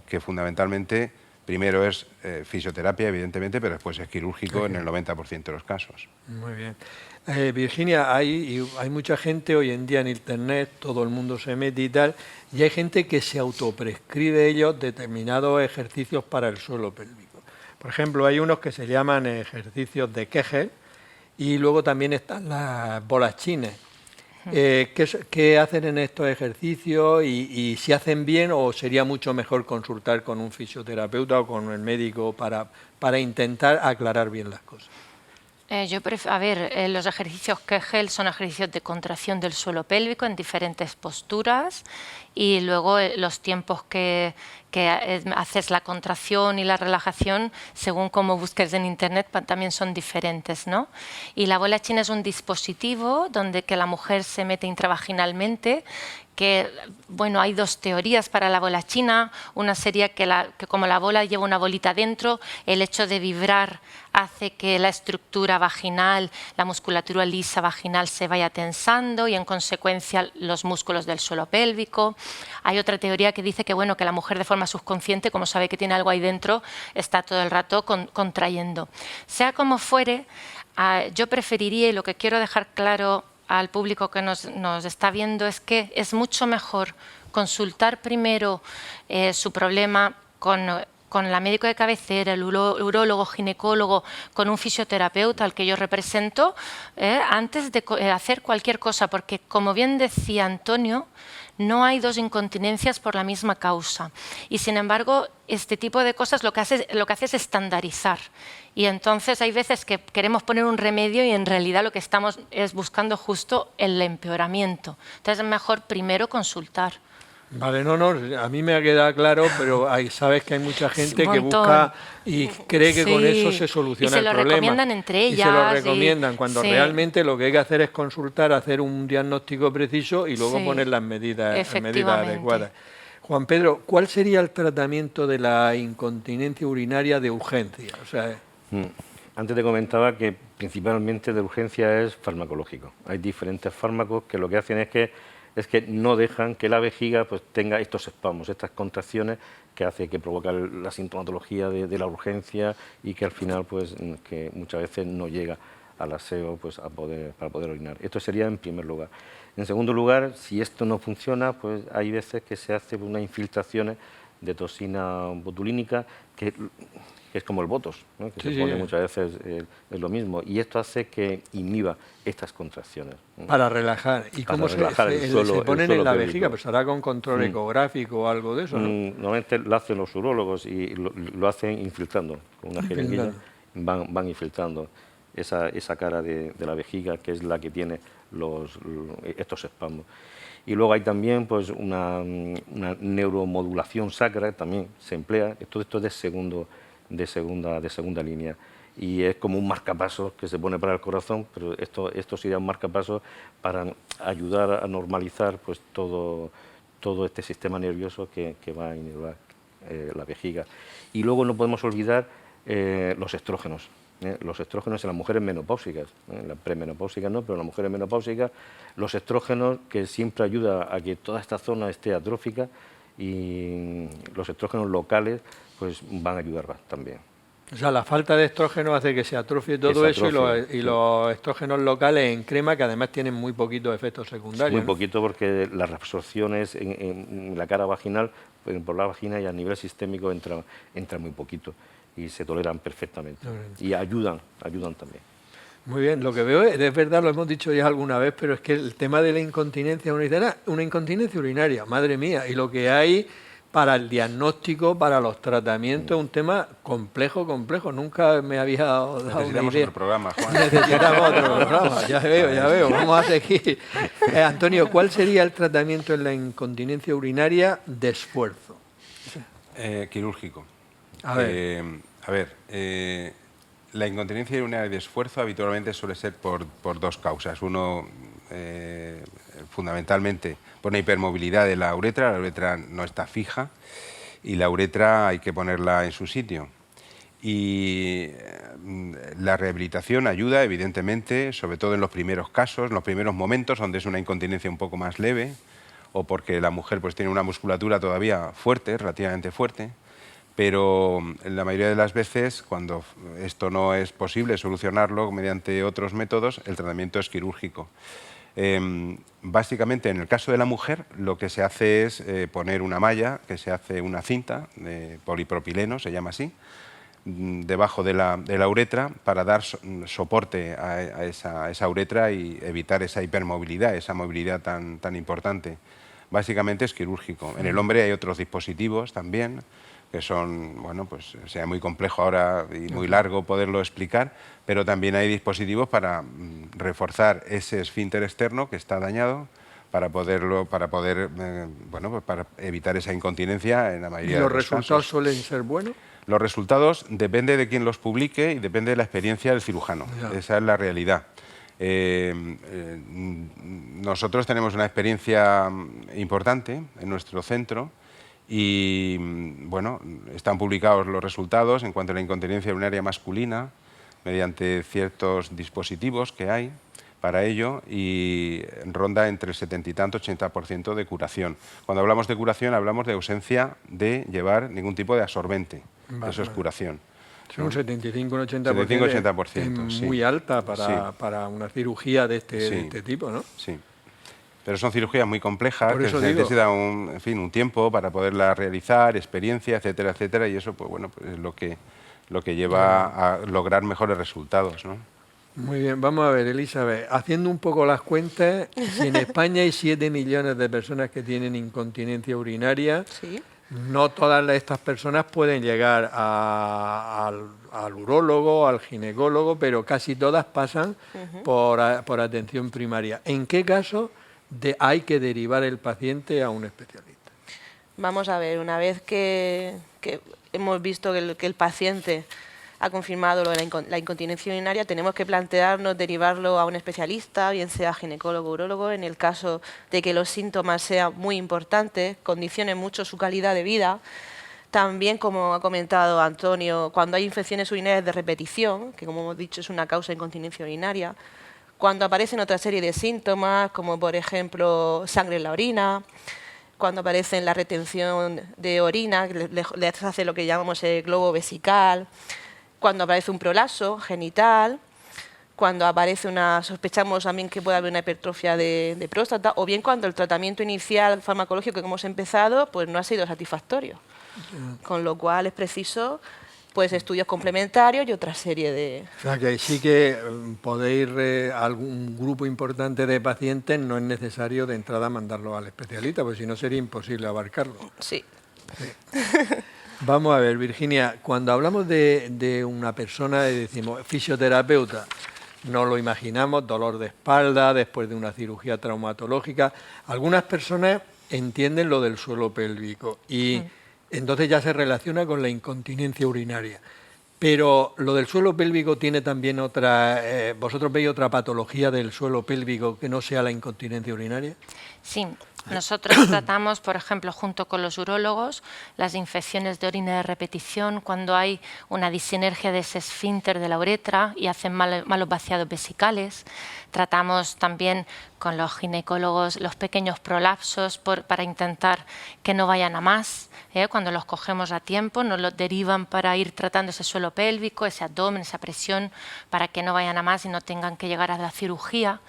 que fundamentalmente primero es fisioterapia, evidentemente, pero después es quirúrgico en el 90% de los casos. Muy bien. Virginia, hay mucha gente hoy en día en Internet, todo el mundo se mete y tal, y hay gente que se autoprescribe ellos determinados ejercicios para el suelo pélvico. Por ejemplo, hay unos que se llaman ejercicios de Kegel y luego también están las bolachines. ¿Qué hacen en estos ejercicios y si hacen bien o sería mucho mejor consultar con un fisioterapeuta o con el médico para intentar aclarar bien las cosas? Los ejercicios Kegel son ejercicios de contracción del suelo pélvico en diferentes posturas y luego los tiempos que haces la contracción y la relajación, según cómo busques en Internet, también son diferentes, ¿no? Y la bola china es un dispositivo donde que la mujer se mete intravaginalmente, que, bueno, hay dos teorías para la bola china. Una sería que como la bola lleva una bolita dentro, el hecho de vibrar hace que la estructura vaginal, la musculatura lisa vaginal se vaya tensando y en consecuencia los músculos del suelo pélvico. Hay otra teoría que dice que, bueno, que la mujer de forma subconsciente, como sabe que tiene algo ahí dentro, está todo el rato contrayendo. Sea como fuere, yo preferiría, y lo que quiero dejar claro al público que nos está viendo, es que es mucho mejor consultar primero su problema con la médico de cabecera, el urólogo, ginecólogo, con un fisioterapeuta al que yo represento, antes de hacer cualquier cosa, porque como bien decía Antonio, no hay dos incontinencias por la misma causa. Y sin embargo, este tipo de cosas lo que hace es estandarizar. Y entonces hay veces que queremos poner un remedio y en realidad lo que estamos es buscando justo el empeoramiento. Entonces es mejor primero consultar. Vale, a mí me ha quedado claro, pero sabes que hay mucha gente que busca y cree que con eso se soluciona el problema. Y se lo recomiendan entre ellas. Y se lo recomiendan, cuando realmente lo que hay que hacer es consultar, hacer un diagnóstico preciso y luego poner las medidas adecuadas. Juan Pedro, ¿cuál sería el tratamiento de la incontinencia urinaria de urgencia? Antes te comentaba que principalmente de urgencia es farmacológico. Hay diferentes fármacos que lo que hacen es que es que no dejan que la vejiga pues tenga estos espasmos, estas contracciones que provoca la sintomatología de la urgencia y que al final pues que muchas veces no llega al aseo pues para poder orinar. Esto sería en primer lugar. En segundo lugar, si esto no funciona, pues hay veces que se hace unas infiltraciones de toxina botulínica que es como el Botox, ¿no? Que se pone muchas veces, es lo mismo, y esto hace que inhiba estas contracciones. Para relajar. ¿Y cómo se ponen en la vejiga? Pues hará con control ecográfico o algo de eso, ¿no? Normalmente lo hacen los urólogos y lo hacen infiltrando, con una jeringuilla van infiltrando esa cara de la vejiga, que es la que tiene estos espasmos. Y luego hay también pues una neuromodulación sacra, también se emplea, esto es de segunda línea, y es como un marcapasos que se pone para el corazón, pero esto sería un marcapasos para ayudar a normalizar pues todo este sistema nervioso que va a innervar la vejiga. Y luego no podemos olvidar los estrógenos. Los estrógenos en las mujeres menopáusicas, en las premenopáusicas no, pero en las mujeres menopáusicas, los estrógenos que siempre ayuda a que toda esta zona esté atrófica, y los estrógenos locales pues van a ayudar también. O sea, la falta de estrógeno hace que se atrofie todo eso y los estrógenos locales en crema, que además tienen muy poquitos efectos secundarios. Muy poquito, porque las reabsorciones en la cara vaginal, por la vagina y a nivel sistémico entra muy poquito y se toleran perfectamente. Y ayudan también. Muy bien, lo que veo es verdad, lo hemos dicho ya alguna vez, pero es que el tema de la incontinencia urinaria, una incontinencia urinaria, madre mía, y lo que hay para el diagnóstico, para los tratamientos, es un tema complejo. Nunca me había dado una idea. Necesitamos otro programa, Juan. Necesitamos otro programa, ya veo, vamos a seguir. Antonio, ¿cuál sería el tratamiento en la incontinencia urinaria de esfuerzo? Quirúrgico. A ver. La incontinencia urinaria de esfuerzo habitualmente suele ser por dos causas. Uno, fundamentalmente, por una hipermovilidad de la uretra no está fija y la uretra hay que ponerla en su sitio. Y la rehabilitación ayuda, evidentemente, sobre todo en los primeros casos, en los primeros momentos, donde es una incontinencia un poco más leve, o porque la mujer pues tiene una musculatura todavía fuerte, relativamente fuerte. Pero la mayoría de las veces, cuando esto no es posible solucionarlo mediante otros métodos, el tratamiento es quirúrgico. Básicamente, en el caso de la mujer, lo que se hace es poner una malla, que se hace una cinta de polipropileno, se llama así, debajo de la uretra, para dar soporte a esa uretra y evitar esa hipermovilidad, esa movilidad tan importante. Básicamente es quirúrgico. En el hombre hay otros dispositivos también, que son, bueno, pues sea muy complejo ahora y muy largo poderlo explicar, pero también hay dispositivos para reforzar ese esfínter externo que está dañado, para evitar esa incontinencia en la mayoría de los casos. ¿Y los resultados suelen ser buenos? Los resultados depende de quién los publique y depende de la experiencia del cirujano. Esa es la realidad. Nosotros tenemos una experiencia importante en nuestro centro. Y bueno, están publicados los resultados en cuanto a la incontinencia urinaria masculina mediante ciertos dispositivos que hay para ello, y ronda entre el 70 y tanto, 80% de curación. Cuando hablamos de curación hablamos de ausencia de llevar ningún tipo de absorbente. Eso es curación. Es un 75 un 80%, 75-80%, es muy alta para una cirugía de este tipo, ¿no? Sí. Pero son cirugías muy complejas, que se necesita un tiempo para poderlas realizar, experiencia, etcétera, etcétera, y eso pues bueno, pues es lo que lleva a lograr mejores resultados, ¿no? Muy bien, vamos a ver, Elizabeth, haciendo un poco las cuentas, si en España hay 7 millones de personas que tienen incontinencia urinaria, no todas estas personas pueden llegar al urólogo, al ginecólogo, pero casi todas pasan por atención primaria. ¿En qué caso hay que derivar el paciente a un especialista? Vamos a ver, una vez que hemos visto que el paciente ha confirmado la incontinencia urinaria, tenemos que plantearnos derivarlo a un especialista, bien sea ginecólogo o urólogo, en el caso de que los síntomas sean muy importantes, condicionen mucho su calidad de vida. También, como ha comentado Antonio, cuando hay infecciones urinarias de repetición, que como hemos dicho es una causa de incontinencia urinaria, cuando aparecen otra serie de síntomas, como por ejemplo sangre en la orina, cuando aparece la retención de orina, que les hace lo que llamamos el globo vesical, cuando aparece un prolapso genital, cuando aparece sospechamos también que puede haber una hipertrofia de próstata, o bien cuando el tratamiento inicial farmacológico que hemos empezado pues no ha sido satisfactorio. Con lo cual es preciso pues estudios complementarios y otra serie de... O sea, que sí que podéis algún grupo importante de pacientes, no es necesario de entrada mandarlo al especialista, porque si no sería imposible abarcarlo. Sí. Vamos a ver, Virginia, cuando hablamos de una persona y decimos fisioterapeuta, nos lo imaginamos, dolor de espalda, después de una cirugía traumatológica. Algunas personas entienden lo del suelo pélvico y entonces ya se relaciona con la incontinencia urinaria. Pero lo del suelo pélvico tiene también otra... ¿Vosotros veis otra patología del suelo pélvico que no sea la incontinencia urinaria? Sí, nosotros tratamos, por ejemplo, junto con los urólogos, las infecciones de orina de repetición cuando hay una disinergia de ese esfínter de la uretra y hacen malos vaciados vesicales. Tratamos también con los ginecólogos los pequeños prolapsos para intentar que no vayan a más. Cuando los cogemos a tiempo, nos los derivan para ir tratando ese suelo pélvico, ese abdomen, esa presión, para que no vayan a más y no tengan que llegar a la cirugía.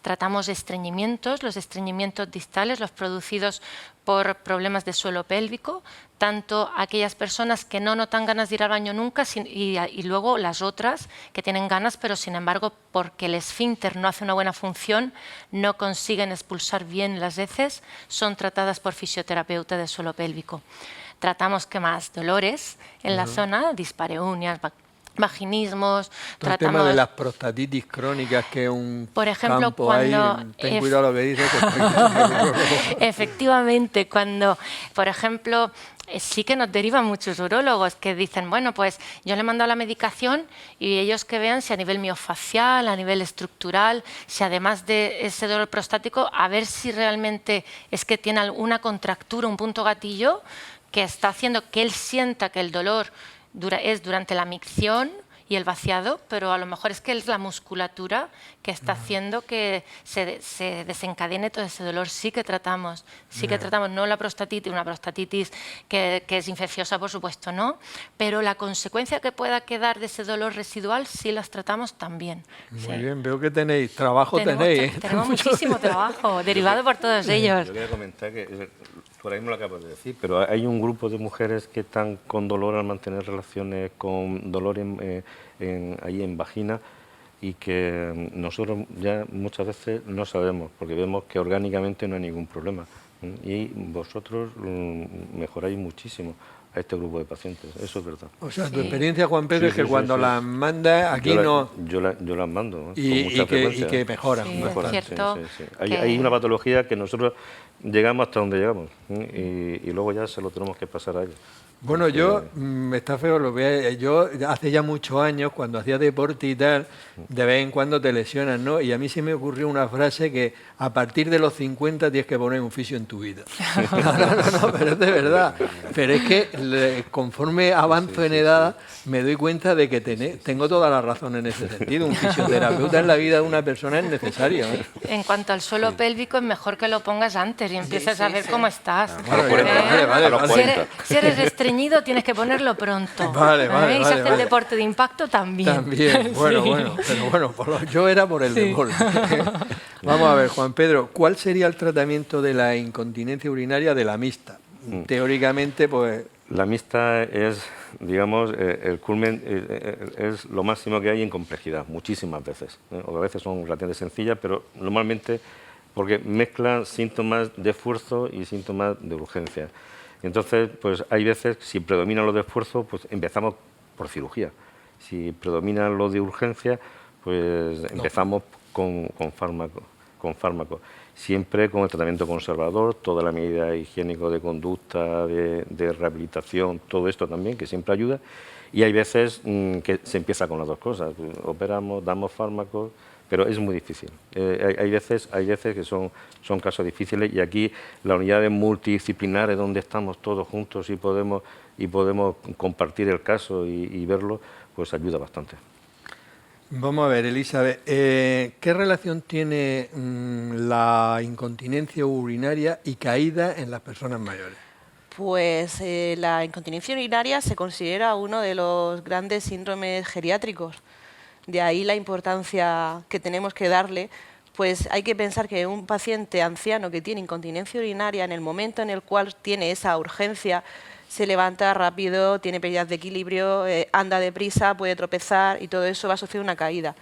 Tratamos estreñimientos, los estreñimientos distales, los producidos por problemas de suelo pélvico, tanto aquellas personas que no notan ganas de ir al baño nunca y luego las otras que tienen ganas, pero sin embargo, porque el esfínter no hace una buena función, no consiguen expulsar bien las heces, son tratadas por fisioterapeuta de suelo pélvico. Tratamos, ¿qué más? Dolores en la zona, dispareunias, vaginismos. El tema de las prostatitis crónicas, que es un por ejemplo, campo cuando ahí, ten cuidado lo que dices. Efectivamente, cuando, por ejemplo, sí que nos derivan muchos urólogos que dicen, bueno, pues yo le mando la medicación y ellos que vean si a nivel miofacial, a nivel estructural, si además de ese dolor prostático, a ver si realmente es que tiene alguna contractura, un punto gatillo que está haciendo que él sienta que el dolor es durante la micción y el vaciado, pero a lo mejor es que es la musculatura que está haciendo que se desencadene todo ese dolor. Sí que tratamos, no la prostatitis, una prostatitis que es infecciosa, por supuesto, no, pero la consecuencia que pueda quedar de ese dolor residual sí las tratamos también. Muy bien, veo que tenéis trabajo, tenemos muchísimo trabajo, derivado por todos ellos. Yo quería comentar que, por ahí me lo acabo de decir, pero hay un grupo de mujeres que están con dolor al mantener relaciones, con dolor ahí en vagina, y que nosotros ya muchas veces no sabemos, porque vemos que orgánicamente no hay ningún problema. Y vosotros mejoráis muchísimo a este grupo de pacientes, eso es verdad. O sea, tu experiencia, Juan Pedro, es que cuando las mandas aquí no... Yo las mando, con y mucha frecuencia. Que mejoran. Sí, mejoran, es cierto. Hay una patología que nosotros llegamos hasta donde llegamos y luego ya se lo tenemos que pasar a ellos. Bueno, yo, está feo lo que yo hace ya muchos años, cuando hacía deporte y tal, de vez en cuando te lesionas, ¿no? Y a mí se me ocurrió una frase que a partir de los 50 tienes que poner un fisio en tu vida. No, pero es de verdad. Pero es que conforme avanzo en edad, me doy cuenta de que tengo toda la razón en ese sentido. Un fisioterapeuta en la vida de una persona es necesario, ¿eh? En cuanto al suelo pélvico, es mejor que lo pongas antes y empieces a ver cómo estás. Vale. Si eres estreñido, tienes que ponerlo pronto. Vale. Y si haces deporte de impacto, también. También, bueno, pero bueno, yo era por el deporte. Vamos a ver, Juan Pedro, ¿cuál sería el tratamiento de la incontinencia urinaria de la mixta? Teóricamente, pues... La mixta es, digamos, el culmen, es lo máximo que hay en complejidad, muchísimas veces. O a veces son relativamente sencillas, pero normalmente porque mezclan síntomas de esfuerzo y síntomas de urgencia. Entonces, pues hay veces, si predominan los de esfuerzo, pues empezamos por cirugía. Si predominan los de urgencia, pues empezamos con fármaco. Siempre con el tratamiento conservador, toda la medida higiénico de conducta, de rehabilitación, todo esto también, que siempre ayuda. Y hay veces que se empieza con las dos cosas. Operamos, damos fármacos, pero es muy difícil. Hay veces que son casos difíciles, y aquí las unidades multidisciplinares donde estamos todos juntos y podemos compartir el caso y verlo, pues ayuda bastante. Vamos a ver, Elizabeth, ¿qué relación tiene la incontinencia urinaria y caída en las personas mayores? Pues la incontinencia urinaria se considera uno de los grandes síndromes geriátricos. De ahí la importancia que tenemos que darle. Pues hay que pensar que un paciente anciano que tiene incontinencia urinaria, en el momento en el cual tiene esa urgencia, se levanta rápido, tiene pérdidas de equilibrio, anda deprisa, puede tropezar y todo eso va a asociar una caída.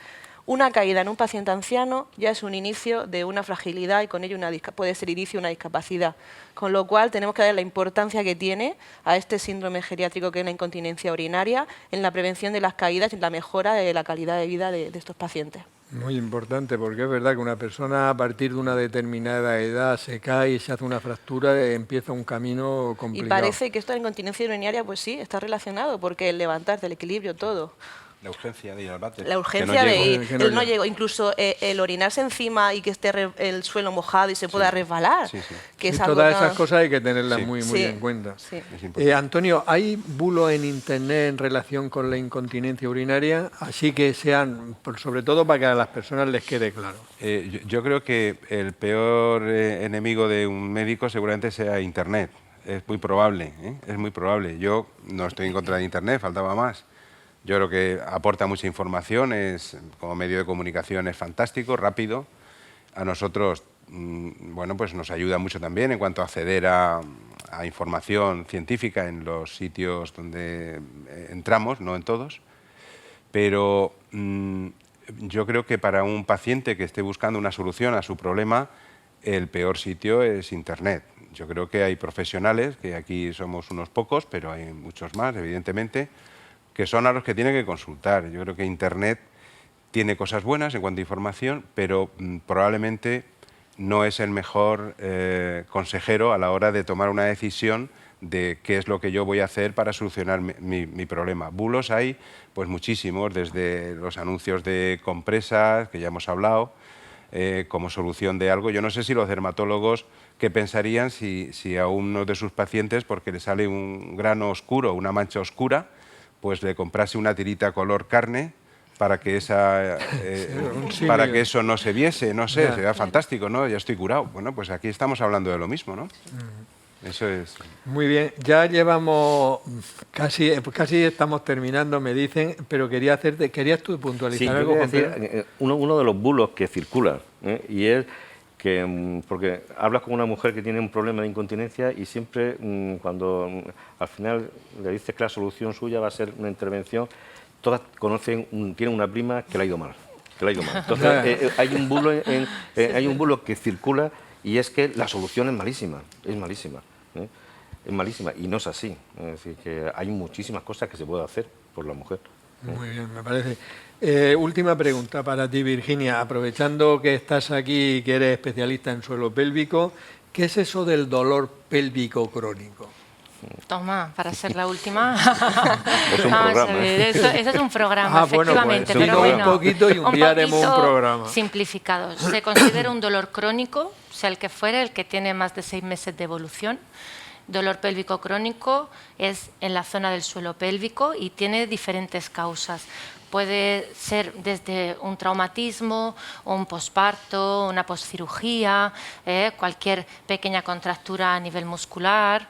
Una caída en un paciente anciano ya es un inicio de una fragilidad y con ello puede ser inicio de una discapacidad. Con lo cual tenemos que dar la importancia que tiene a este síndrome geriátrico que es la incontinencia urinaria en la prevención de las caídas y en la mejora de la calidad de vida de estos pacientes. Muy importante, porque es verdad que una persona a partir de una determinada edad se cae y se hace una fractura, empieza un camino complicado. Y parece que esto de la incontinencia urinaria, pues sí, está relacionado, porque el levantarte, el equilibrio, todo. La urgencia de ir al váter. La urgencia de ir, el no llego, incluso el orinarse encima y que esté el suelo mojado y se pueda resbalar. Sí, sí. Que es todas esas cosas hay que tenerlas muy Sí. en cuenta. Sí. Antonio, ¿hay bulos en Internet en relación con la incontinencia urinaria? Así que sean, sobre todo para que a las personas les quede claro. Yo creo que el peor enemigo de un médico seguramente sea Internet. Es muy probable, es muy probable. Yo no estoy en contra de Internet, faltaba más. Yo creo que aporta mucha información, como medio de comunicación es fantástico, rápido. A nosotros, bueno, pues nos ayuda mucho también en cuanto a acceder a información científica en los sitios donde entramos, no en todos. Pero yo creo que para un paciente que esté buscando una solución a su problema, el peor sitio es Internet. Yo creo que hay profesionales, que aquí somos unos pocos, pero hay muchos más, evidentemente, que son a los que tienen que consultar. Yo creo que Internet tiene cosas buenas en cuanto a información, pero probablemente no es el mejor consejero a la hora de tomar una decisión de qué es lo que yo voy a hacer para solucionar mi problema. Bulos hay pues muchísimos, desde los anuncios de compresas, que ya hemos hablado, como solución de algo. Yo no sé si los dermatólogos qué pensarían si a uno de sus pacientes, porque le sale un grano oscuro, una mancha oscura, pues le comprase una tirita color carne para que para que eso no se viese, no sé, sería fantástico, ¿no? Ya estoy curado. Bueno, pues aquí estamos hablando de lo mismo, ¿no? Eso es. Muy bien, ya llevamos casi estamos terminando, me dicen, pero querías tú puntualizar algo. Uno de los bulos que circulan, y es que, porque hablas con una mujer que tiene un problema de incontinencia y siempre cuando al final le dices que la solución suya va a ser una intervención, todas tienen una prima que le ha ido mal. Entonces hay un bulo que circula y es que la solución es malísima. Es malísima y no es así. Es decir, que hay muchísimas cosas que se puede hacer por la mujer. Muy bien, me parece. Última pregunta para ti, Virginia. Aprovechando que estás aquí y que eres especialista en suelo pélvico, ¿qué es eso del dolor pélvico crónico? Toma, para ser la última. Es un programa. Eso es un programa, efectivamente. Bueno, pues, pero bueno, un poquito y un día haremos un programa. Simplificado. Se considera un dolor crónico, sea el que fuere, el que tiene más de 6 meses de evolución. Dolor pélvico crónico es en la zona del suelo pélvico y tiene diferentes causas. Puede ser desde un traumatismo, un posparto, una poscirugía, cualquier pequeña contractura a nivel muscular.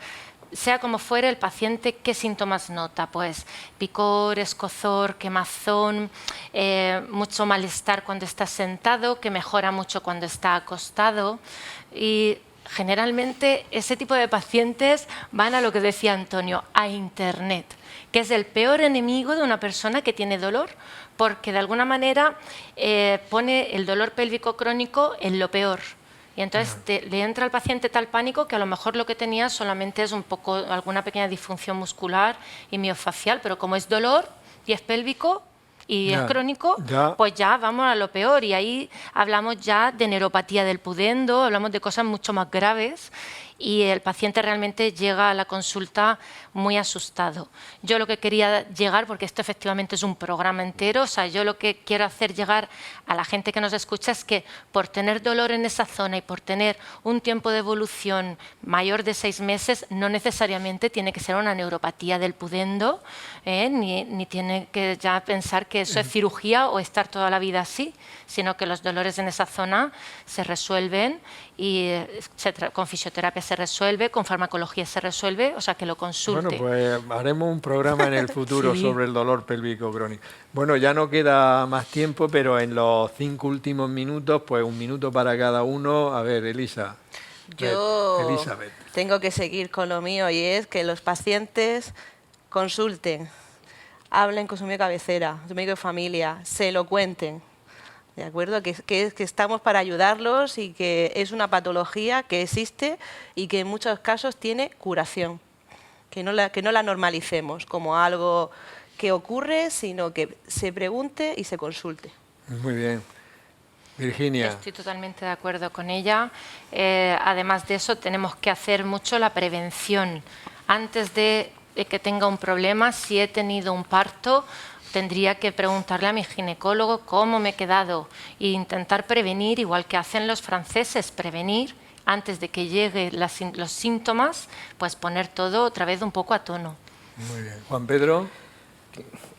Sea como fuere, el paciente, ¿qué síntomas nota? Pues picor, escozor, quemazón, mucho malestar cuando está sentado, que mejora mucho cuando está acostado. Y generalmente ese tipo de pacientes van a lo que decía Antonio, a Internet, que es el peor enemigo de una persona que tiene dolor, porque de alguna manera pone el dolor pélvico crónico en lo peor. Y entonces le entra al paciente tal pánico que a lo mejor lo que tenía solamente es alguna pequeña disfunción muscular y miofacial, pero como es dolor y es pélvico y es crónico, pues ya vamos a lo peor. Y ahí hablamos ya de neuropatía del pudendo, hablamos de cosas mucho más graves. y el paciente realmente llega a la consulta muy asustado. Yo lo que quería llegar, porque esto efectivamente es un programa entero, o sea, yo lo que quiero hacer llegar a la gente que nos escucha es que por tener dolor en esa zona y por tener un tiempo de evolución mayor de 6 meses, no necesariamente tiene que ser una neuropatía del pudendo, ni tiene que ya pensar que eso es cirugía o estar toda la vida así, sino que los dolores en esa zona se resuelven y con fisioterapia se resuelve, con farmacología se resuelve, o sea, que lo consulte. Bueno, pues haremos un programa en el futuro Sí. sobre el dolor pélvico crónico. Bueno, ya no queda más tiempo, pero en los 5 últimos minutos, pues 1 minuto para cada uno. A ver, Elizabeth. Tengo que seguir con lo mío y es que los pacientes consulten, hablen con su médico cabecera, su médico de familia, se lo cuenten. ¿De acuerdo? Que estamos para ayudarlos y que es una patología que existe y que en muchos casos tiene curación. Que no la normalicemos como algo que ocurre, sino que se pregunte y se consulte. Muy bien. Virginia. Estoy totalmente de acuerdo con ella. Además de eso, tenemos que hacer mucho la prevención. Antes de que tenga un problema, si he tenido un parto, tendría que preguntarle a mi ginecólogo cómo me he quedado e intentar prevenir, igual que hacen los franceses, prevenir antes de que lleguen los síntomas, pues poner todo otra vez un poco a tono. Muy bien. Juan Pedro.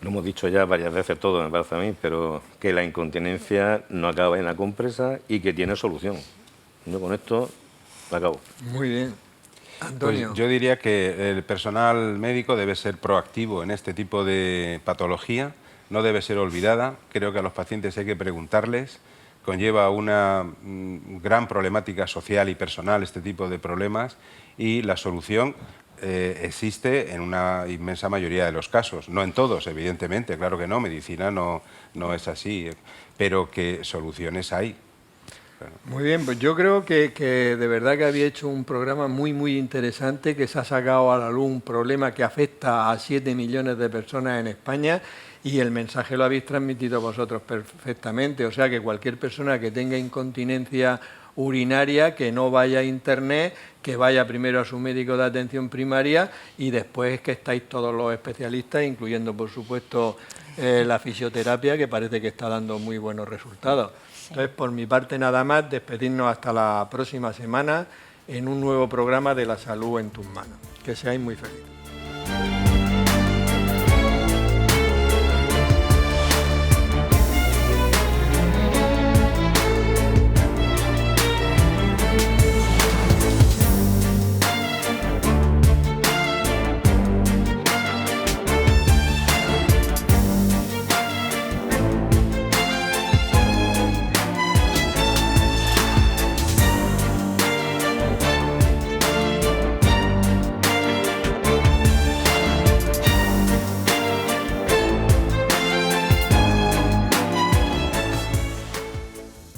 Lo hemos dicho ya varias veces todo, me parece a mí, pero que la incontinencia no acaba en la compresa y que tiene solución. Yo con esto acabo. Muy bien. Antonio. Pues yo diría que el personal médico debe ser proactivo en este tipo de patología, no debe ser olvidada. Creo que a los pacientes hay que preguntarles. Conlleva una gran problemática social y personal este tipo de problemas y la solución existe en una inmensa mayoría de los casos. No en todos, evidentemente, claro que no, medicina no es así, pero que soluciones hay. Muy bien, pues yo creo que de verdad que había hecho un programa muy interesante, que se ha sacado a la luz un problema que afecta a 7 millones de personas en España y el mensaje lo habéis transmitido vosotros perfectamente. O sea que cualquier persona que tenga incontinencia urinaria, que no vaya a internet, que vaya primero a su médico de atención primaria y después que estáis todos los especialistas, incluyendo por supuesto la fisioterapia, que parece que está dando muy buenos resultados. Entonces, por mi parte nada más, despedirnos hasta la próxima semana en un nuevo programa de La Salud en tus manos. Que seáis muy felices.